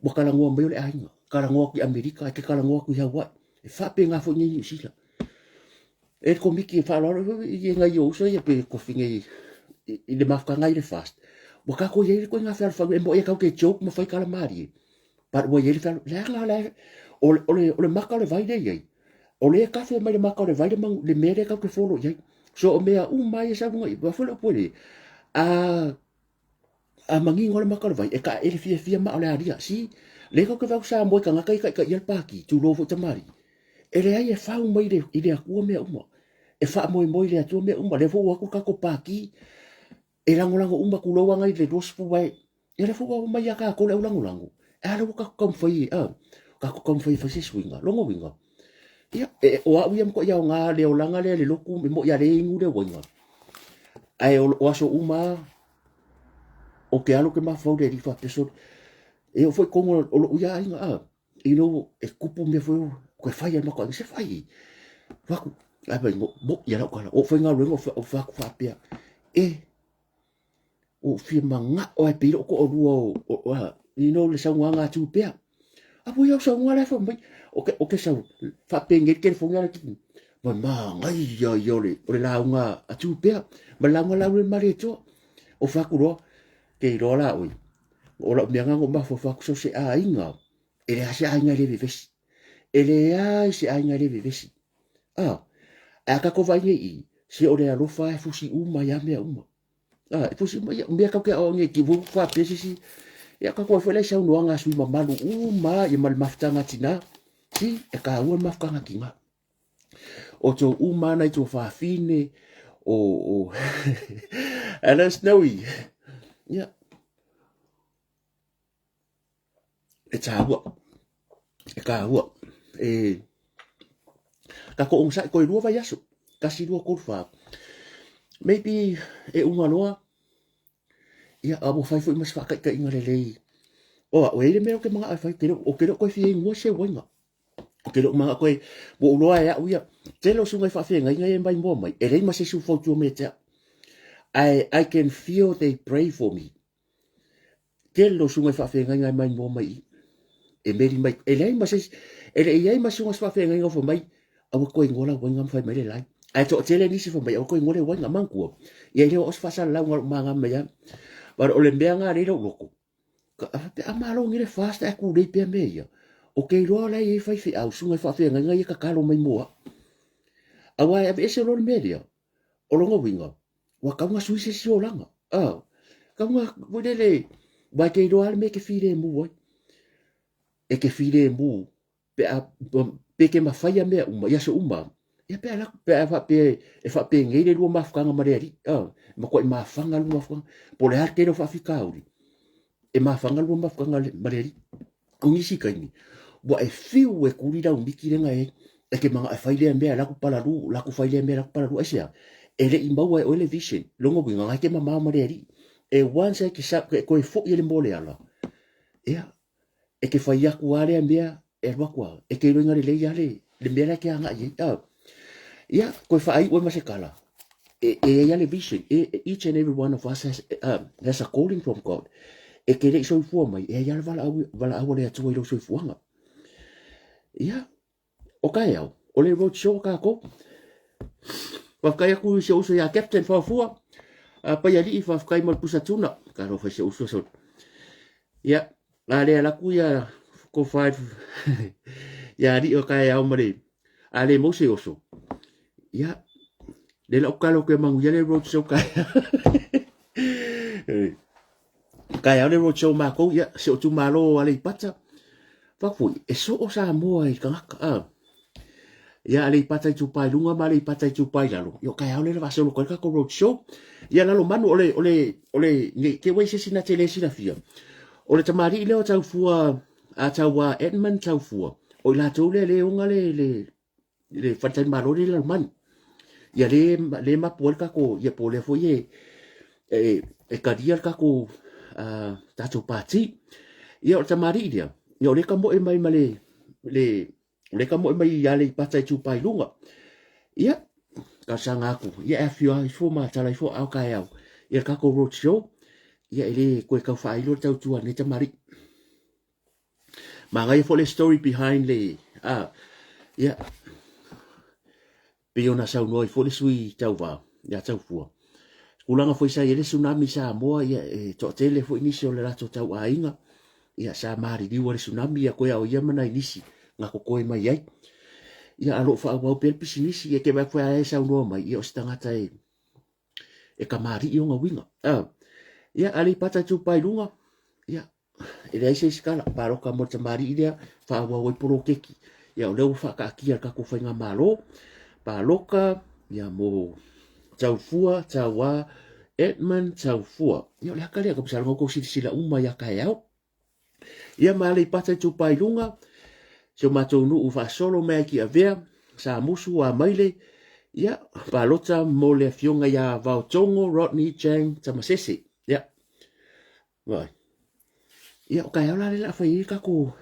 ua kala ngoa mai le ainga kala ngoa ku Amerika e ke kala ngoa ku Hawaii e fa pe nga fo ni sila e ko miki fa lo i nga yo so ye pe ko finge i le mafka ngai le fast ua ka ko ye ko nga fero fang e mo e ka ke joke mo fai kala mari pa ua ye le fero la ole maka le vai de ye o le kafe mai le maka le vai le mere ka ke folo ye so o mea mai sa ngai va folo pole a mangi ngol maka le vai e ka ele fia ma ole aria si le ko ke va sa mo ka ngakai ka yel paki tu lo fo tamari ele ai e fa mai le ile aku mea e fa mo le atu mea le fo ku ka ko paki e lango ku lo ngai le dos fu vai e le fo mai ya ka ko le lango e ala ka ko fai ka ko fai fa se swinga longo winga ia e o au iam ko ia nga le o langa le loku mo ia le ingu le winga ai o aso o ke alo ke ma fau de rifa peso e o foi como o ia inga e no e kupu me foi ko fai no ko se fai vaku ai ba mo ia la ko o foi nga rengo o fa ku fa pia e o fi manga o ai piro ko o o you know le sa nga tu pia apo ia sa nga le fa mai o ke sa fa penget ke fo nga ki ma ngai yo le o le la nga atu pia ma la nga la le mare to o fa ku ro ke ro la oi o la me nga ma fo fa ku so se a inga ele a se a inga le vivesi ele a se a inga le vivesi a ka ko vai i se o le alo fa fu si uma ya me uma fu si me ka ke o nge ki bu fa pesi si ya ka ko fele sa no nga su malu uma ya mal maftanga tina si e ka u mafkanga kinga o to uma na to fa fine o ala snowy ya e tawa e ka u e ka ko un sa ko ru va yasu ka si ru ko fa maybe e unga noa ia abo fai foi mas fa ka inga le o ele me ke mga fai kero o kero ko fi ngo se wenga o kero mga ko bo lo ya uia te lo sunga fa fi ngai mai mo mai ele mas se fo tu me te I can feel they pray for me te lo sunga fa fi ngai mai mo mai e meri mai ele mas ele ia mas sunga fa fi ngai fo mai a ko ngola wenga fai mai le lai ai to tele ni se fo mai o ko ngole wenga manku ia le os fa sa la nga mai ya But o le mea ngā reira uloko. Pe amalo ngire fast e ku rei pia mea. O kei roa lai e whai au sunga e whawhia ngai e ka kalo mai mua. Awa e ese lor mea rea. O longa winga. Wa kaunga suise si o langa. Kaunga wile le. Wa kei roa le me ke whire e mua. E ke whire e mua. Pe ke mawhaia mea uma. Ia se uma. Ia pe ala pe e whape ngeire rua mawhukanga mareari. Ma ko e mawhanga rua mawhukanga. Po le har kero whawhika uri. E mawhanga rua mawhukanga mareari. O ngisi kaini. Wa e whiu e kurira umiki renga e. E ke mga e whailea mea laku palaru. Laku whailea mea laku palaru. Asia. E le imbaua e oile vision. Longo winga ngai ke mamau mareari. E wansa e ke sa ko e fo i le mole ala. Ea. E ke whaiaku alea mea e wakua. E ke roinga le lei ale. Le mea ke anga i. Yeah, ko fa we must kala. E vision. Each and every one of us has a calling from God. E ke re so fu mai. E ya vala au le atu i so fuanga. Yeah. O kai au. O le road show ka ko. Wa kai ku se uso ya captain fa fu. Pa ya li fa kai mal pusa tuna. Ka ro fa se uso so. Yeah. Ale ala ku ya ko fa ya ri o kai au mare. Ale mo se uso. Ya, le la kalo ke mangu ya le road show kai. Kai ale road show ma ko ya se o tu malo ale pata. Fa fu e so o sa mo ai ka. Ya ale pata tu pai lunga ma le pata tu pai lalo. Yo kai ale va se lo ko road show. Ya la lo manu ole ke we se sina tele sina fia. Ole tamari le o tau fu a tau wa Edmund tau fu. O la tu le unga le fatai malo le la manu. Ya le ma por ka ko ya por le foi e karia ka ko ta to party ya o tamari dia ya le ka mo e mai male le ka mo e mai ya le patai tu pai lunga ia ka sanga aku ia e fio ai fo ma tala fo au ka au ia ka ko road show ia ele ko ka fa ilo tau tua ni tamari ma ngai fo le story behind le ia pe ona sa noi fo le sui tau va ia tau fua ulanga foi sa ele tsunami sa moa ia to tele fo inisio le rato tau ainga ia sa mari di wale tsunami ia koe au ia mana inisi nga ko koe mai ai ia alo fa au pel pisinisi ia ke ba fa ai sa no mai ia stangata e kamari i nga winga ia ali pata tu pai lunga ia ele ai se skala paro ka mo tamari ia fa au o poro keki ia o leu fa ka kia ka ko fa nga malo pa loka ia mo tau fua tau wa Edmund tau fua ia le kale ka pisa ko sila uma ia ka au ia male pata tu pai lunga so matou nu ufa solo me ki avea sa musu a maile ia palota mo le fionga ia Vautongo Rodney Chang tamasese ia vai ia o kai ala le fa ka ko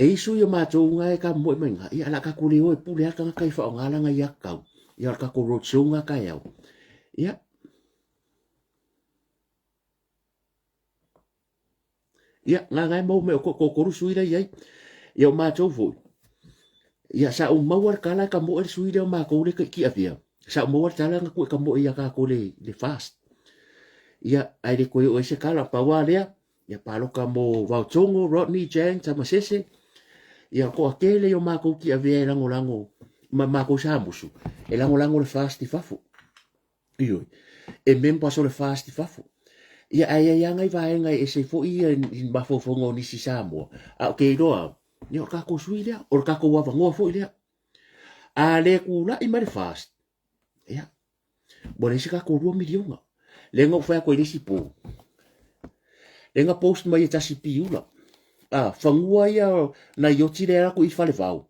e isu ia matou nga e ka mo menga ia la ka ko le o pu le ka kai fa ngala nga ia ka ia ka ko rochunga ka ia ia ia nga mo me ko rusu ira ia ia matou vo ia sa mawar kala ka mo sui le ma ko le ki avia sa mawar tala nga ko ka mo ia ka ko le fast ia ai le ko o se kala pa wa le ia palo ka mo Vautongo Rodney Chang tamasese ia ko akele yo ma ko ki avia lango lango ma ko sa musu e lango lango le fast fafu io e mem paso le fast fafu ia ai ngai vai ngai e se fo ia in ba fo ngo ni si samo a ke do ia ka ko sui le o ka ko wa ngo fo le a le kula i mari fast ia bole se ka ko 2 miliona le ngo fa ko le si po le nga post mai ta si piula fangua ia na yo tire ko i fale vau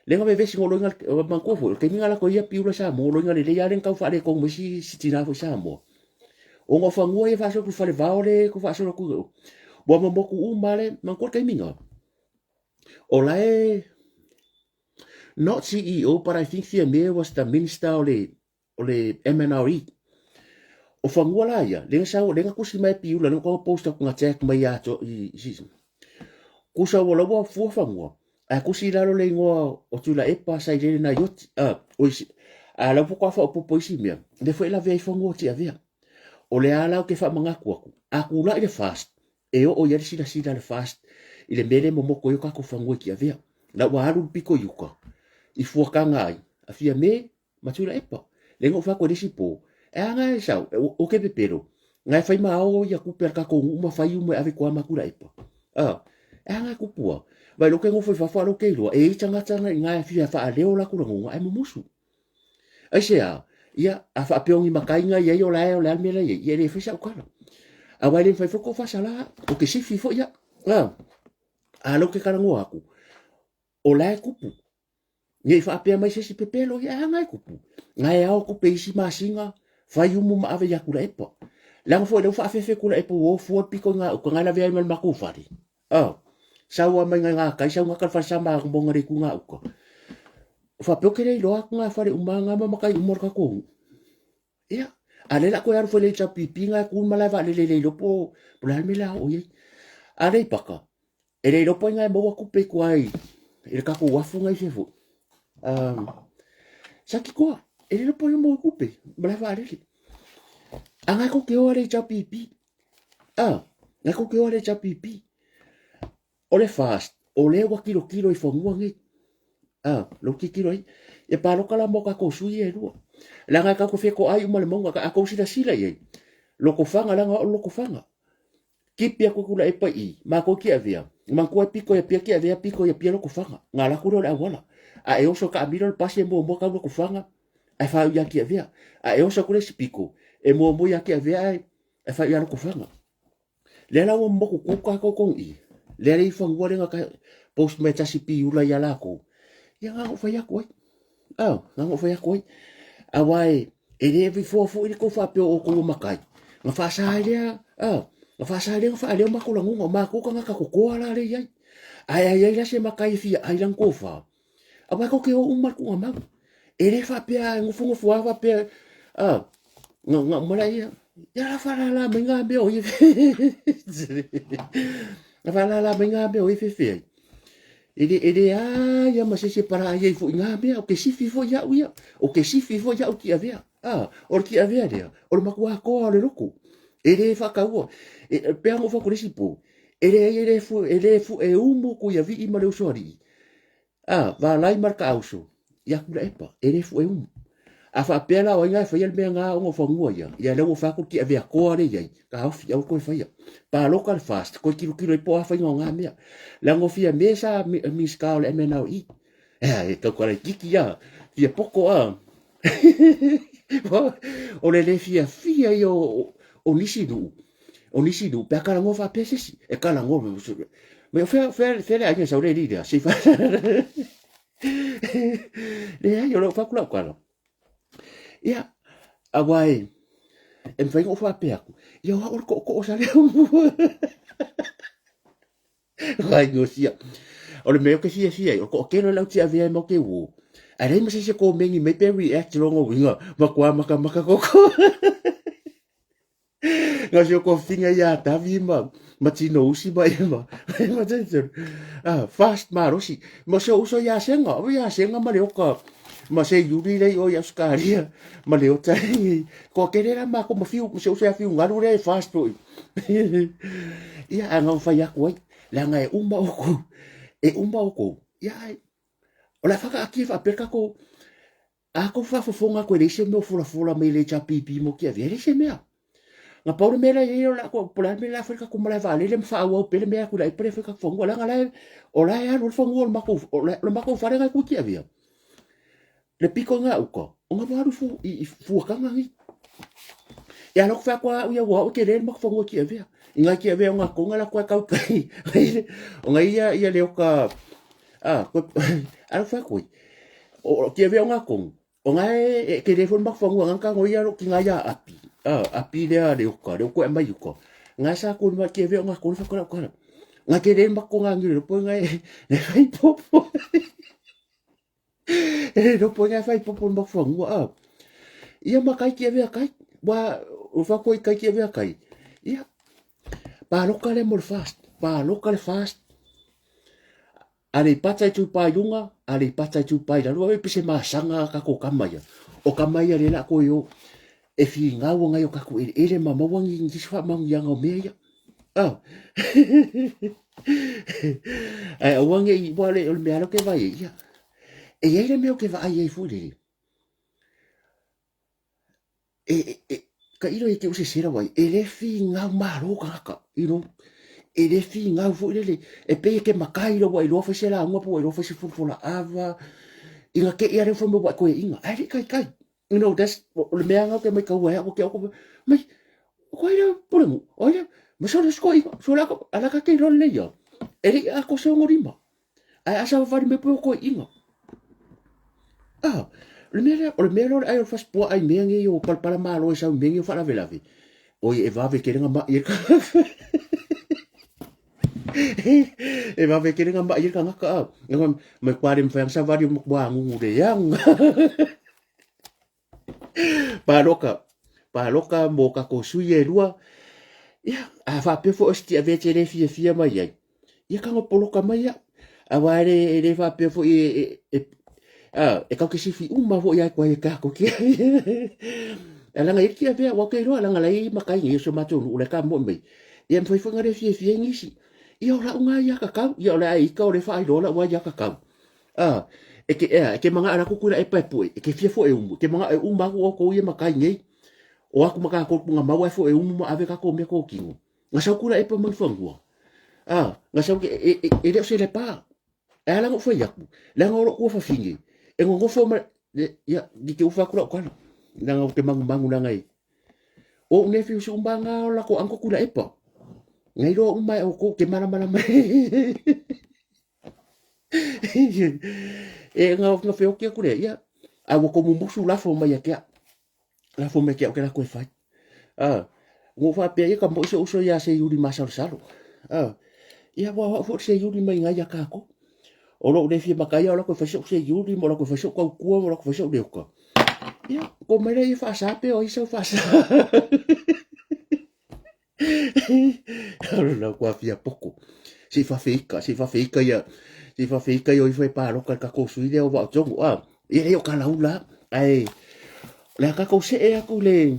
le nga be vesi ngo lo nga man ko fo ke nga la ko ia piula sa mo lo nga le ya le ka fa le ko mo si tina fo sa mo o ngo fangua ia fa so ku fale vau le ko fa so ku bo mo ku male man ko ke minga o lai not CEO, but I think the mayor was the minister o le MNRE. O whangua la ia, lenga kusi mai piula, lenga kua posta kunga tek mai ato i season. Kusa wala wa fua whangua. A kusi lalo le ngoa o tula epa sai le na yoti. Oisi. A lau po kwa wha o popo isi mea. Le fo ela vea i whangua ti a vea. O le alau ke wha mangaku aku. A kula i le fast. E o yari sila le fast. I le mele mo moko yo kako whangua ki a vea. Na wa alu piko yuka. I fuakanga ai a fia me matula epa le ngo fa ko disi po e anga sa o ke pepero ngai fai ma o ya ku per ka ko uma fai uma ave ko makula epa e anga ku pua vai lo ke ngo foi fa lo ke lo e tanga ngai fia fa le o la ku ngo ai musu ai se ia a fa peongi makainga ye yo la me la ye le fisa ko a vai le fai fo ko fa sala o ke si fifo ya a lo ke kana ngo aku o la kupu ngai fa pe mai se pepelo ya ngai kupu ngai au ku pe isi masinga fai umu ma ave yakura epa lang fo le fa fe kula epa wo fo piko nga ko ngala ve mal maku fari sa wa mai nga kai sa nga ka fa sa ma ko ngari ku nga ko fa pe kere lo ak nga fari umanga ma kai umor ka ko ya ale la ko yar fo le cha pipi nga ku mala va le lo po la me la o ye ale paka ele lo po nga mo ku pe ko ai ele ka ko wa fu nga i fo saki koa ele po yo mo kupe brava ale anga ko ke ore cha pipi nga ko ke ore cha pipi ole fast ole wa kilo i fongu ngi lo ki kilo e pa lo kala mo ka ko sui e lo la nga ka ko fe ko ai mo le mo ka ko sila ye lo ko fanga la nga lo ko fanga ki pia ko kula e pa i ma ko ki avia ma ko piko e pia ki avia piko e pia lo ko fanga nga la ko lo wala a e oso ka amiro le pase mo ka ko fanga e fa ya ki avea a e oso ko le spiko e mo ya ki avea e fa ya ko fanga le la mo ko ka ko i le ri fa ngore nga ka post me tasi pi ula ya la ko ya nga fa ya ko nga fa ya ko a wai e le vi fo i ko fa pe o ko makai nga fa sa ile nga fa sa ile fa le ma ko la ngo ma ko nga ka ko ala le ya ai la se makai fi ai lang ko fa apa ko ke o umar ku ngama e le fa pe ngo fongo fo fa pe nga mala ia ya la fa la me nga be o ye fa la me nga be o ye fe ele ya ma se para ye fo nga be o ke si fo ya uia o ke si fo ya o ki avea o ki avea le o ma ko le loko ele fa ka o pe ngo fa ko le sipo ele fu e umo ko ya vi i ma le usori va lai marka auso ya kula epa ele fu e umo a fa pela o nga fa yel me nga o fa ngua ya le o fa ko ki avea ko ale ya ka ofi au ko fa ya pa local fast ko kilo e po fa nga me la ngo fia mesa mi ska le me na i e ka ko le kiki ya fia poko o le fia yo o nisi du pe kala ngo fa pese e kala ngo me fe le anya sa le dia si fa le yo lo fa kula kala ya awai em fa ngo fa pe aku yo ko sa le vai go sia o le me ke sia o ko ke no la tia via mo ke wo a re me se ko mengi me pe react longo winga maka ko nga se ko finga ya ta vi ma tino usi ba ma tensor fast ma rosi mo se uso ya senga ma le oka ma se yuri le o ya skaria ma le o tai ko ke era ma ko mo fiu se uso ya fiu ngaru le fast boy ia nga fa ya ko la nga e umba oko ia o la faka aki fa perka ko ako fa fofonga ko le se me fula me le chapipi mo ki avere se me nga paure mera e o la ko pola me la faka ko mala vale le fa o pele me ko la pre faka fongo la ngala o la ya no fongo o mako fa nga ku ki avia le piko nga uko o nga baru fu ka nga ngi ya no fa ko ya wo ke le mako fongo ki avia inga ki avia nga ko nga la ko ka kai o nga ia le o ka ko ala fa ko o ki avia nga ko o nga e ke le fon mako fongo nga ka ngo ia ro ki nga ya api le ko e mai ko nga sa ko ma ke ve nga ko fa ko nga ke le ma ko nga ngi po nga e fai popo no po nga fai popo ma fo nga ia ma kai ke ve kai wa o fa ko kai ke ve kai ia pa local fast ale pata tu pa yunga ale pata tu pa la lo e pise ma sanga ka ko kamaya o kamaya le la ko yo e fi nga wo nga yo ka ku ele mama wangi ngi fa mang yang o meya ai wangi i wale o me alo ke vai ya e ele me o ke vai ai fu le ka iro i ke usi sira wai ele fi nga maro ka iro ele fi nga fu le e pe ke makai lo wai lo fa sela ngo po lo fa si fu la ava inga ke ia re fo mo ko inga ai kai you know that's le mea nga ke mai ka wa ko ke ko mai ko ira por mo oia me so les ko so la ko ala ka ke ro le yo eri a ko so ngorima ai asa fa me po ko inga le mea lo ai fa spo ai me ngi yo para malo sa me ngi fa la vela vi oi e va ve ke nga ma e va ve ke nga ma ka nga ka me kwa rim fa sa va ri mo kwa ngu de yang Paloka mo ka ko sui e lua. Ia, a fa pe fo sti ave te le fia mai ai. Ia ka ngo poloka mai ia. A ware e le fa pe fo e ka ke sifi uma fo ia kwa e ka ko ki. Ala nga iki ave wa ke ro ala nga lai makai ngi so mato u le ka mo mai. Ia mfoi fo ngare fia ngisi. Ia ora unga ia ka ka. Ia ora ai ka o le fa ai dola wa ia ka ka. ke manga ana ku kula e paipoi ke fia fo e umu ke manga e umba ko ia makai ngi o aku maka ko nga mawa fo e umu ave ka ko me ko kingo nga sa kula e pa mai fangua nga sa ke e le se le pa e ala ngo fo yaku la ngo ko fa fingi e ngo fo ma ya di ke ufa kula ko na nga ke mangu na ngai o ne fi su umbanga la ko anko kula e pa ngai ro umai o ko ke mala mai e nga feo ke kure ia a wo ko musu la fo mai ke la fo me ke la ko fa ngo fa pe ka mo so ya se yuri masal salo ia wa fo se yuri mai nga ya ka ko o lo le fia makai o la ko fa so se yuri mo la ko fa so ko ku mo la ko fa so de ko ya ko me le fa sa pe o iso fa sa la ko fia poko si fa fika ya si fa fika yo i fa pa lo ka ko sui le o va tongo a e yo ka la ula ai la ka ko se e aku le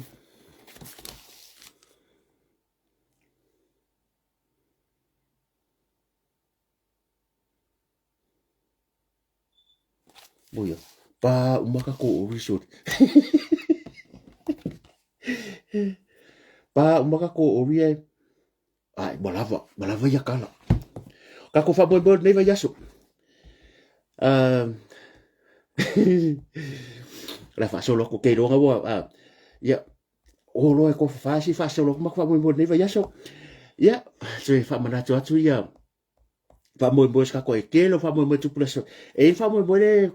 boyo pa umaka ko resort pa umaka ko orie ai malava ya kala ka ko fa bo nei va yaso la fa solo ko ke ronga bo ya o lo ko fa solo ko fa bo nei va yaso ya so fa mana tu ya fa mo ska ko e kelo fa mo tu plus e fa mo le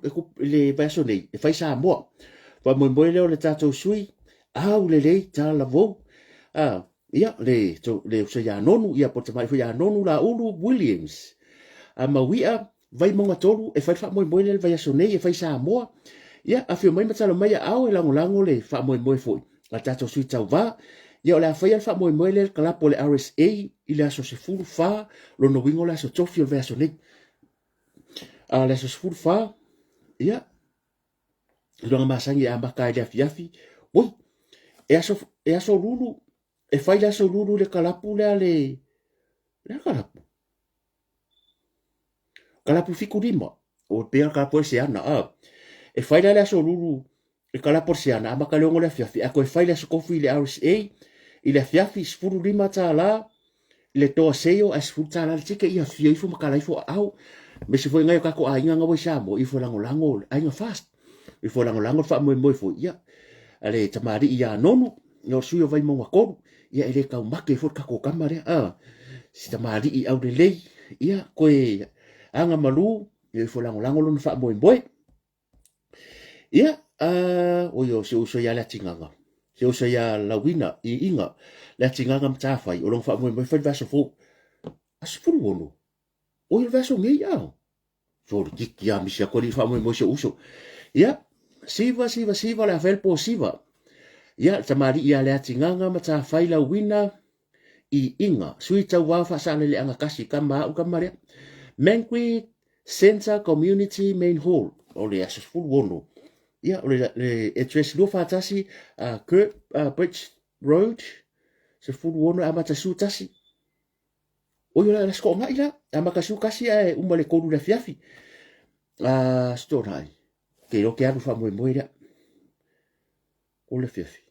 vaso nei e fa sa mo fa mo le le tato sui au le ta la vo ya le so ya nonu ya po te mai ya nonu la ulu Williams ma wia vai monga tolu e fa mo le vaso nei e fa sa mo ya a fio mai matalo mai au e lango le fa mo fo la tato sui tau va ya la fa ya fa mo le kala po le RSA ile aso se fulu fa lo no wingo la so tofio vaso nei la so fulu fa ya lo nga masangi a maka ya fiafi oi e aso lulu e fai la so lulu le kalapu le kalapu fiku lima o pe kalapu se ana e fai la so lulu e kalapu se ana maka le ngole fiafi a ko e fai la so kofi le RSA ile fiafi fulu lima ta la le to seo as futa la tike ia fio ifo maka la ifo au me se foi ngai ka ko ainga ngo sa mo ifo lango ainga fast ifo lango fa mo fo ia ale tamari ia nonu no suyo vai mo ko ia ele ka make fo ka ko kamare si tamari i au de lei ia ko anga malu ifo lango lo fa mo ia o yo se uso ya la tinganga se uso ya la wina I inga la tinganga mtafai o lo fa mo fa vaso fo asfuru wono o il vaso ngai ia so ki ya mi se ko li fa mo se uso ia siva la fel posiva ya tamari ia le tinganga mtafai la wina I inga sui tau wa fa sa le anga kasi kama u kamare Menqui Center Community Main Hall o le asfuru wono ia o le address lo fa tasi Bridge Road se fulu wono amata su tasi o yo la sko mai la amaka su kasi e uma le kodu le fiafi storai ke lo ke alu fa mo ira o le fiafi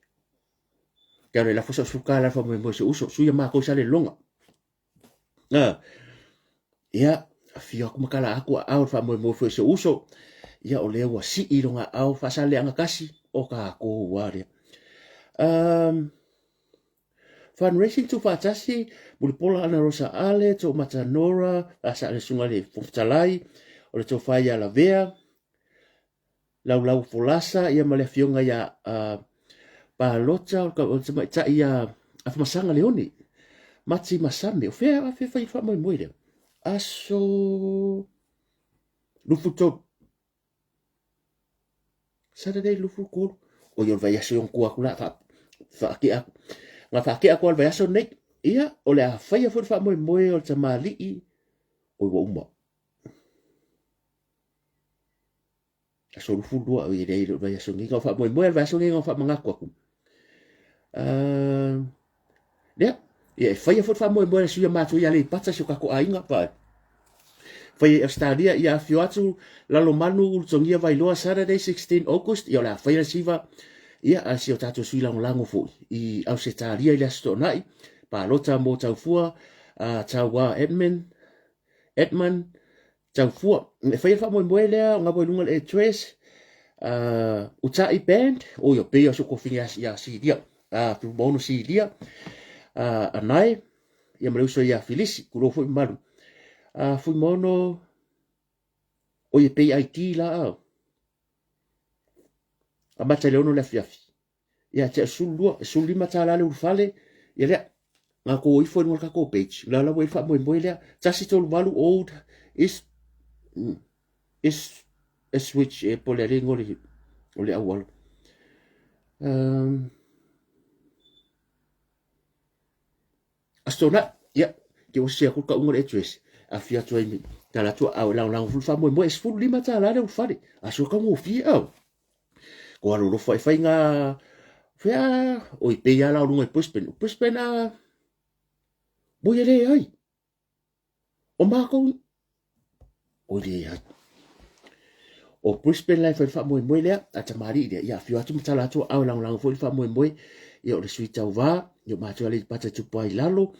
ke la fosa su ka la fa mo se uso su ya ma ko sale longa ia afia ko makala aku au fa mo fo se uso ia o le wa si I longa au fa sale anga kasi o ka ko ware fundraising tu fatasi muli pola ana rosa ale to matanora asa le sunga le fuftalai o le to faya la vea lau folasa ia male fionga ya pa lota o ka o tama ta ia afamasanga leoni mati masame o fea fai fa mo moile aso lufu to Saturday lufu ko o yo vai aso ku akula fa ki nga fa ke ako al vaso nei ia o le afai fo fa mo o te mali o wo uma aso lu fu do o ile ile vaso ngi nga fa mo al vaso ngi nga fa manga ko aku ia fai fo fa mo su ya ma tu ya le pata su ka ko ainga pa fai Australia ia fio atu la lo manu tongia vai lo Saturday 16 August ia la fai siva ia a si o tato sui lango fo I au se taria ile sto nai pa lota mo tau fua tau wa Edmund tau fua e fai fa mo le nga bo lunga e tres utai band o yo pe so ko finia ya si dia tu bono si dia anai ia mo so ya filisi ku lo fo malu fu mono o ye pe IT la a mata le ono le fiafi ia te sulu mata la le ufale ia le nga ko I fo no ka ko page la la we fa mo le tasi tolu malu old is switch e po le ringo o le awalo astona ya ke o se ko ka unga e tres a fia tu ai tala tu au lang ful fa mo es ful lima tala le fale a so ka mo fi au ko alo lo fai nga fea o i pe ya la lunga puspen a bo ye le ai o ma ko o le ai o Brisbane lai fa mo mo le a tamari de ya fio atu tala tu au lang ful fa mo mo ya o le suita va yo ma tu ale pata tu pai lalo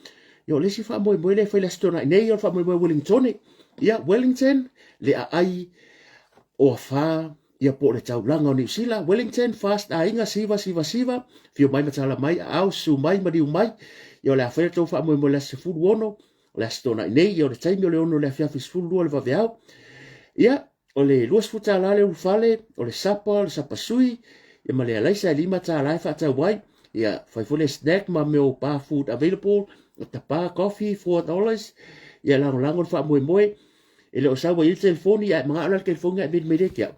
yo le si fa mo le fa le stona nei yo fa mo Wellington ya Wellington le ai o fa ia po le tau langa o New Zealand Wellington fast a inga siva fio mai matala mai au su mai mari mai yo le afere to fa mo le se fu wono le stona nei yo le taimi o le ono le fia fis fu le va veau ia o le luas futa la le ufale o le sapa sui ia ma le alaisa lima ta la fa ta wai ia fai fo le snack ma me o pa food available o ta pa coffee $4 ia lango fa mo ele o sa wa il telefoni ia mga ala telefoni ia me le kia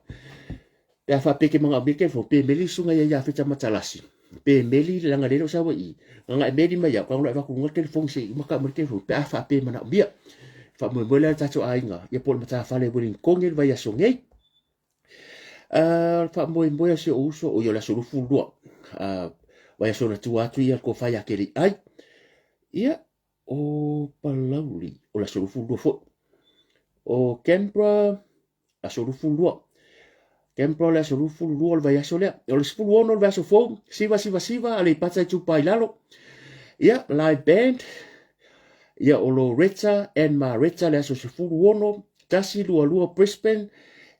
ya fa peke mga beke fo pe meli sunga ya feta matalasi pe meli langa le sa wa i nga meli ma ya ko la ku ngol telefoni se maka mo telefoni pe fa pe mana bia fa mo la ta to ainga ya pol mata fa le bulin kongel va ya songe fa mo ya se uso o yo la solo fuldo va ya sona tu atu ya ko fa ya keri ai ia o palauli o la solo fuldo fo o Canberra a solo fuldo Templo le so rufu ruol vai aso le o le spulu ono vai aso fo siva ale pata tu pai lalo ia live band ia o lo Reta and Mareta le aso spulu ono tasi lua Brisbane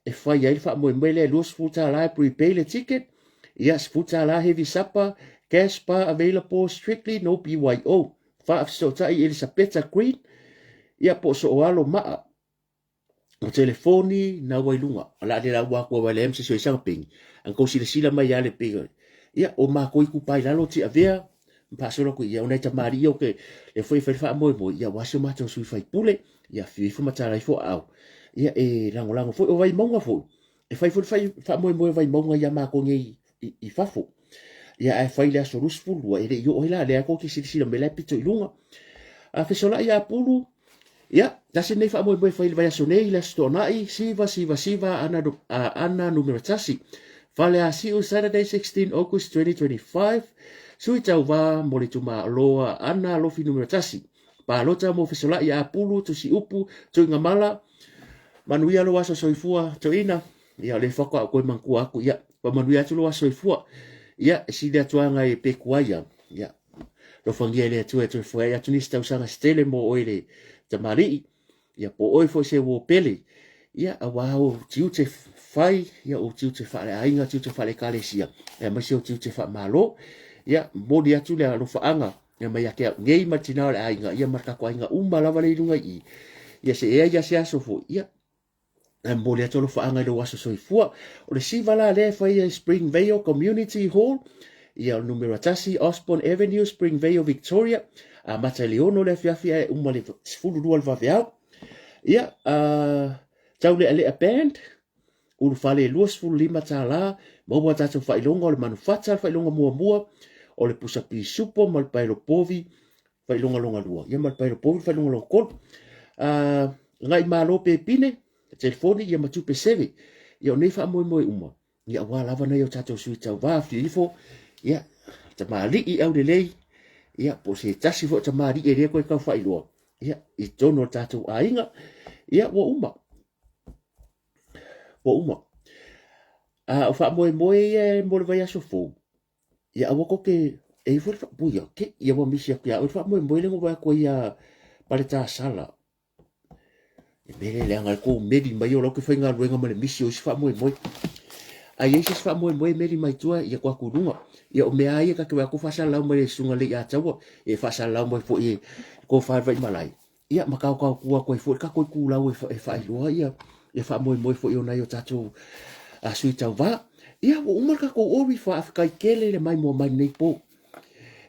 e fai ai fa mo le lo sputa la prepay le ticket ia sputa la heavy supper cash bar available strictly no BYO fa so tai Elizabeth Green ia po so alo ma o telefoni na wailunga ala de la wa ko wale mse so isang ping ang ko sila mai ale ping ia o ma ko ku pai lalo ti avea pa so ko ia ona ta mario ke le foi fa mo ia waso ma to sui fai pule ia fi fu mata lai fo au ia e lango fo o vai monga fo e fai fa mo vai monga ia ma ko ngi i fa fo ia e fai le so rusful wa e yo ila le ko ki sila me la pito ilunga a fe sola ia pulu ia tasi nei fa mo fai vai so nei la stonai siva ana numero tasi fale a siu Saturday 16 August 2025 sui tau va mo le tuma loa ana lofi numero tasi pa lota mo fesola ia pulu tu si upu tu ngamala manuia lo aso soifua to ina ia le fako a koe manku aku ia pa manuia tu lo aso soifua ia si dia tuanga e pekuaya ia lo fangia le tu e tu foi ia tu ni sta usanga stele mo oile tamari ia po oi fo se wo pele ia a wao tiu te fai ia o tiu te fale ainga tiu te fale kalesia ia ma se o tiu te fa malo ia mo dia tu le lo faanga ia ma ia ke ngei matina le ainga ia marka ko ainga lava le lunga i ia se ia se aso fo ia e mo dia tu lo faanga lo waso soifua o le sivala le fai Springvale Community Hall ia o numero tasi Osborne Avenue Springvale Victoria a mata leono le fiafia e le sfulu dua le vaveau ia tau le ale a band ulu fale luas fulu lima tala maua tatu failonga o le manufata failonga mua o le pusapi supo ma le pailo povi failonga longa lua ia ma le pailo povi failonga longa kol ngai malo pe pine telefoni ia matupe seve ia o nei fa moe uma ia wa lava na yo tatu sui tau va fifo ia tamali i au le lei ia po se tasi fo tamari e re ko ka failo ia i tono tatu ainga ia wo uma o fa mo mo le vai aso fo ia o ko ke e fo fa buia ke ia mo misia ke o fa mo le ngo va ko ia pare ta sala e mele le ngal ko medi mai o lo ke fa ngal wenga mo le misio fa mo a yesus fa mo meri mai tua ia kwa kurunga ia o me ai ka ke ko fa sala mo le sunga le ya tawo e fa sala mo fo e ko fa vai malai ia makau ka ko fo ka ko ku la e fa lo ia e fa mo fo yo na yo tatu a sui tau va ia o umar ka ko ori fa afkai kele le mai mo mai nei po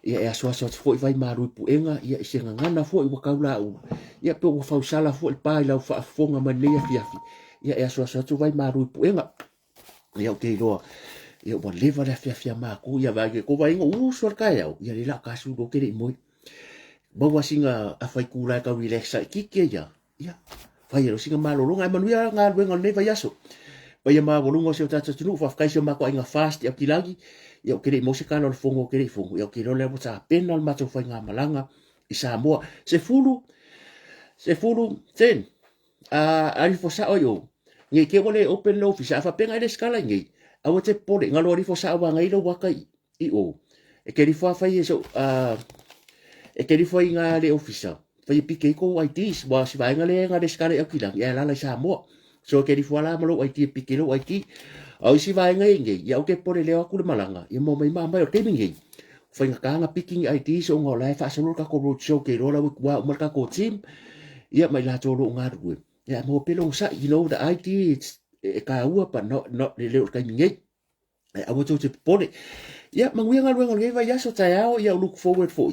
ia e aso fo vai maru pu enga ia se ngana fo i wakau la u ia pe o fa sala fo il pai la fa fonga mai nei fiafi ia e aso tu vai maru puenga ia o ke roa ia o leva le fia maku ia vai ko vai ngo so ka ia le la ka su do ke mo ba wasinga a fai kula ka relaxa kike ia vai ro singa malo longa manu ia nga luenga le vai aso vai ma volungo se tata tunu fa kai se ma ko inga fast ia kilagi ia ke mo se kana fongo ke fongo ia ke lo le bota penal ma to fai nga malanga isa mo se fulu ten ari fo sa oyo nge ke wole open law office fa penga le skala nge awo te pole ngalo ari fo sa wa ngai lo wakai I o e ke ri fo fa yeso e ke ri fo inga le officer fa pike ko IT wa si va ngale nga le skala ya kila ya la sa mo so ke ri fo la mo IT pike lo IT au si va ngai nge ya o ke pole le aku le malanga e mo mai mama yo te nge fa nga picking IT so ngola fa so ka ko road show ke ro la wa mo ka ko team ia mai la tolo nga ru ya mo pelo sa the IT it's ka ua but not le ka ngai I want to pole ia manguia ngai vai aso taiao ia look forward for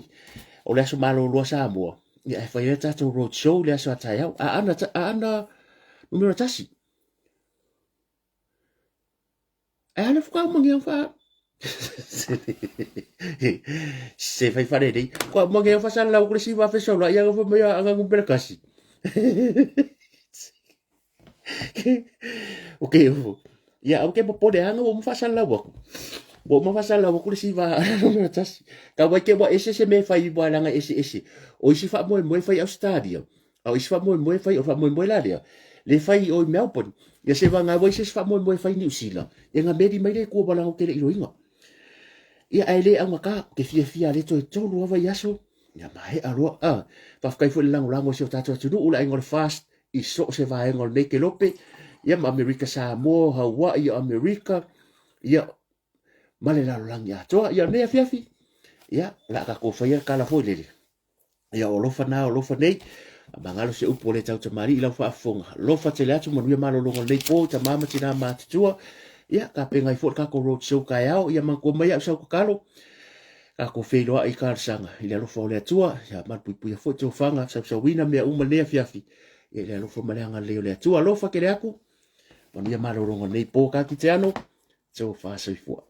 o le aso malo lo sa mo ia fa ia tato road show le aso taiao ana numero tasi ana fuka mangia fa se fai fare dei ko mangia fa sa la ko si va fa so la ia fa mai anga ngumpel kasi okay ya okay po pode anga mo fa sa la wo mo fa sa la wo ko si va numero tasi ka wa ke wa ese se me fai wa langa ese o si fa mo fai Australia o si fa mo fai o fa mo la le fai o Melbourne ya se va nga wa se fa mo fai New Zealand ya nga medi mai le ko ba langa ke le iloinga ia ai le anga ka ke fia le to lo va yaso ya mai aro fa kai fu lango se tato tu ula ngol fast I so se va ngol ne ke lope ia ma America Samoa Hawaii America ia male la lang ya to ia ne fiafi ia la ka ko fa ia kala fo le ia o lo fa nei mangalo se upo le tau tamari ila fa fonga lo fa te le atu mo malo lo le po ta mama tina ma tua ia ka penga I fo ka ko road show ka ia ia man ko mai sa ko kalo ka ko fe lo I ka sanga ila lo fo le tua ia ma pui fo to fanga sa wina me uma le fiafi ia lo fo male anga le tua lo fa ke le aku mo malo lo le po ka ki te ano so fa so fo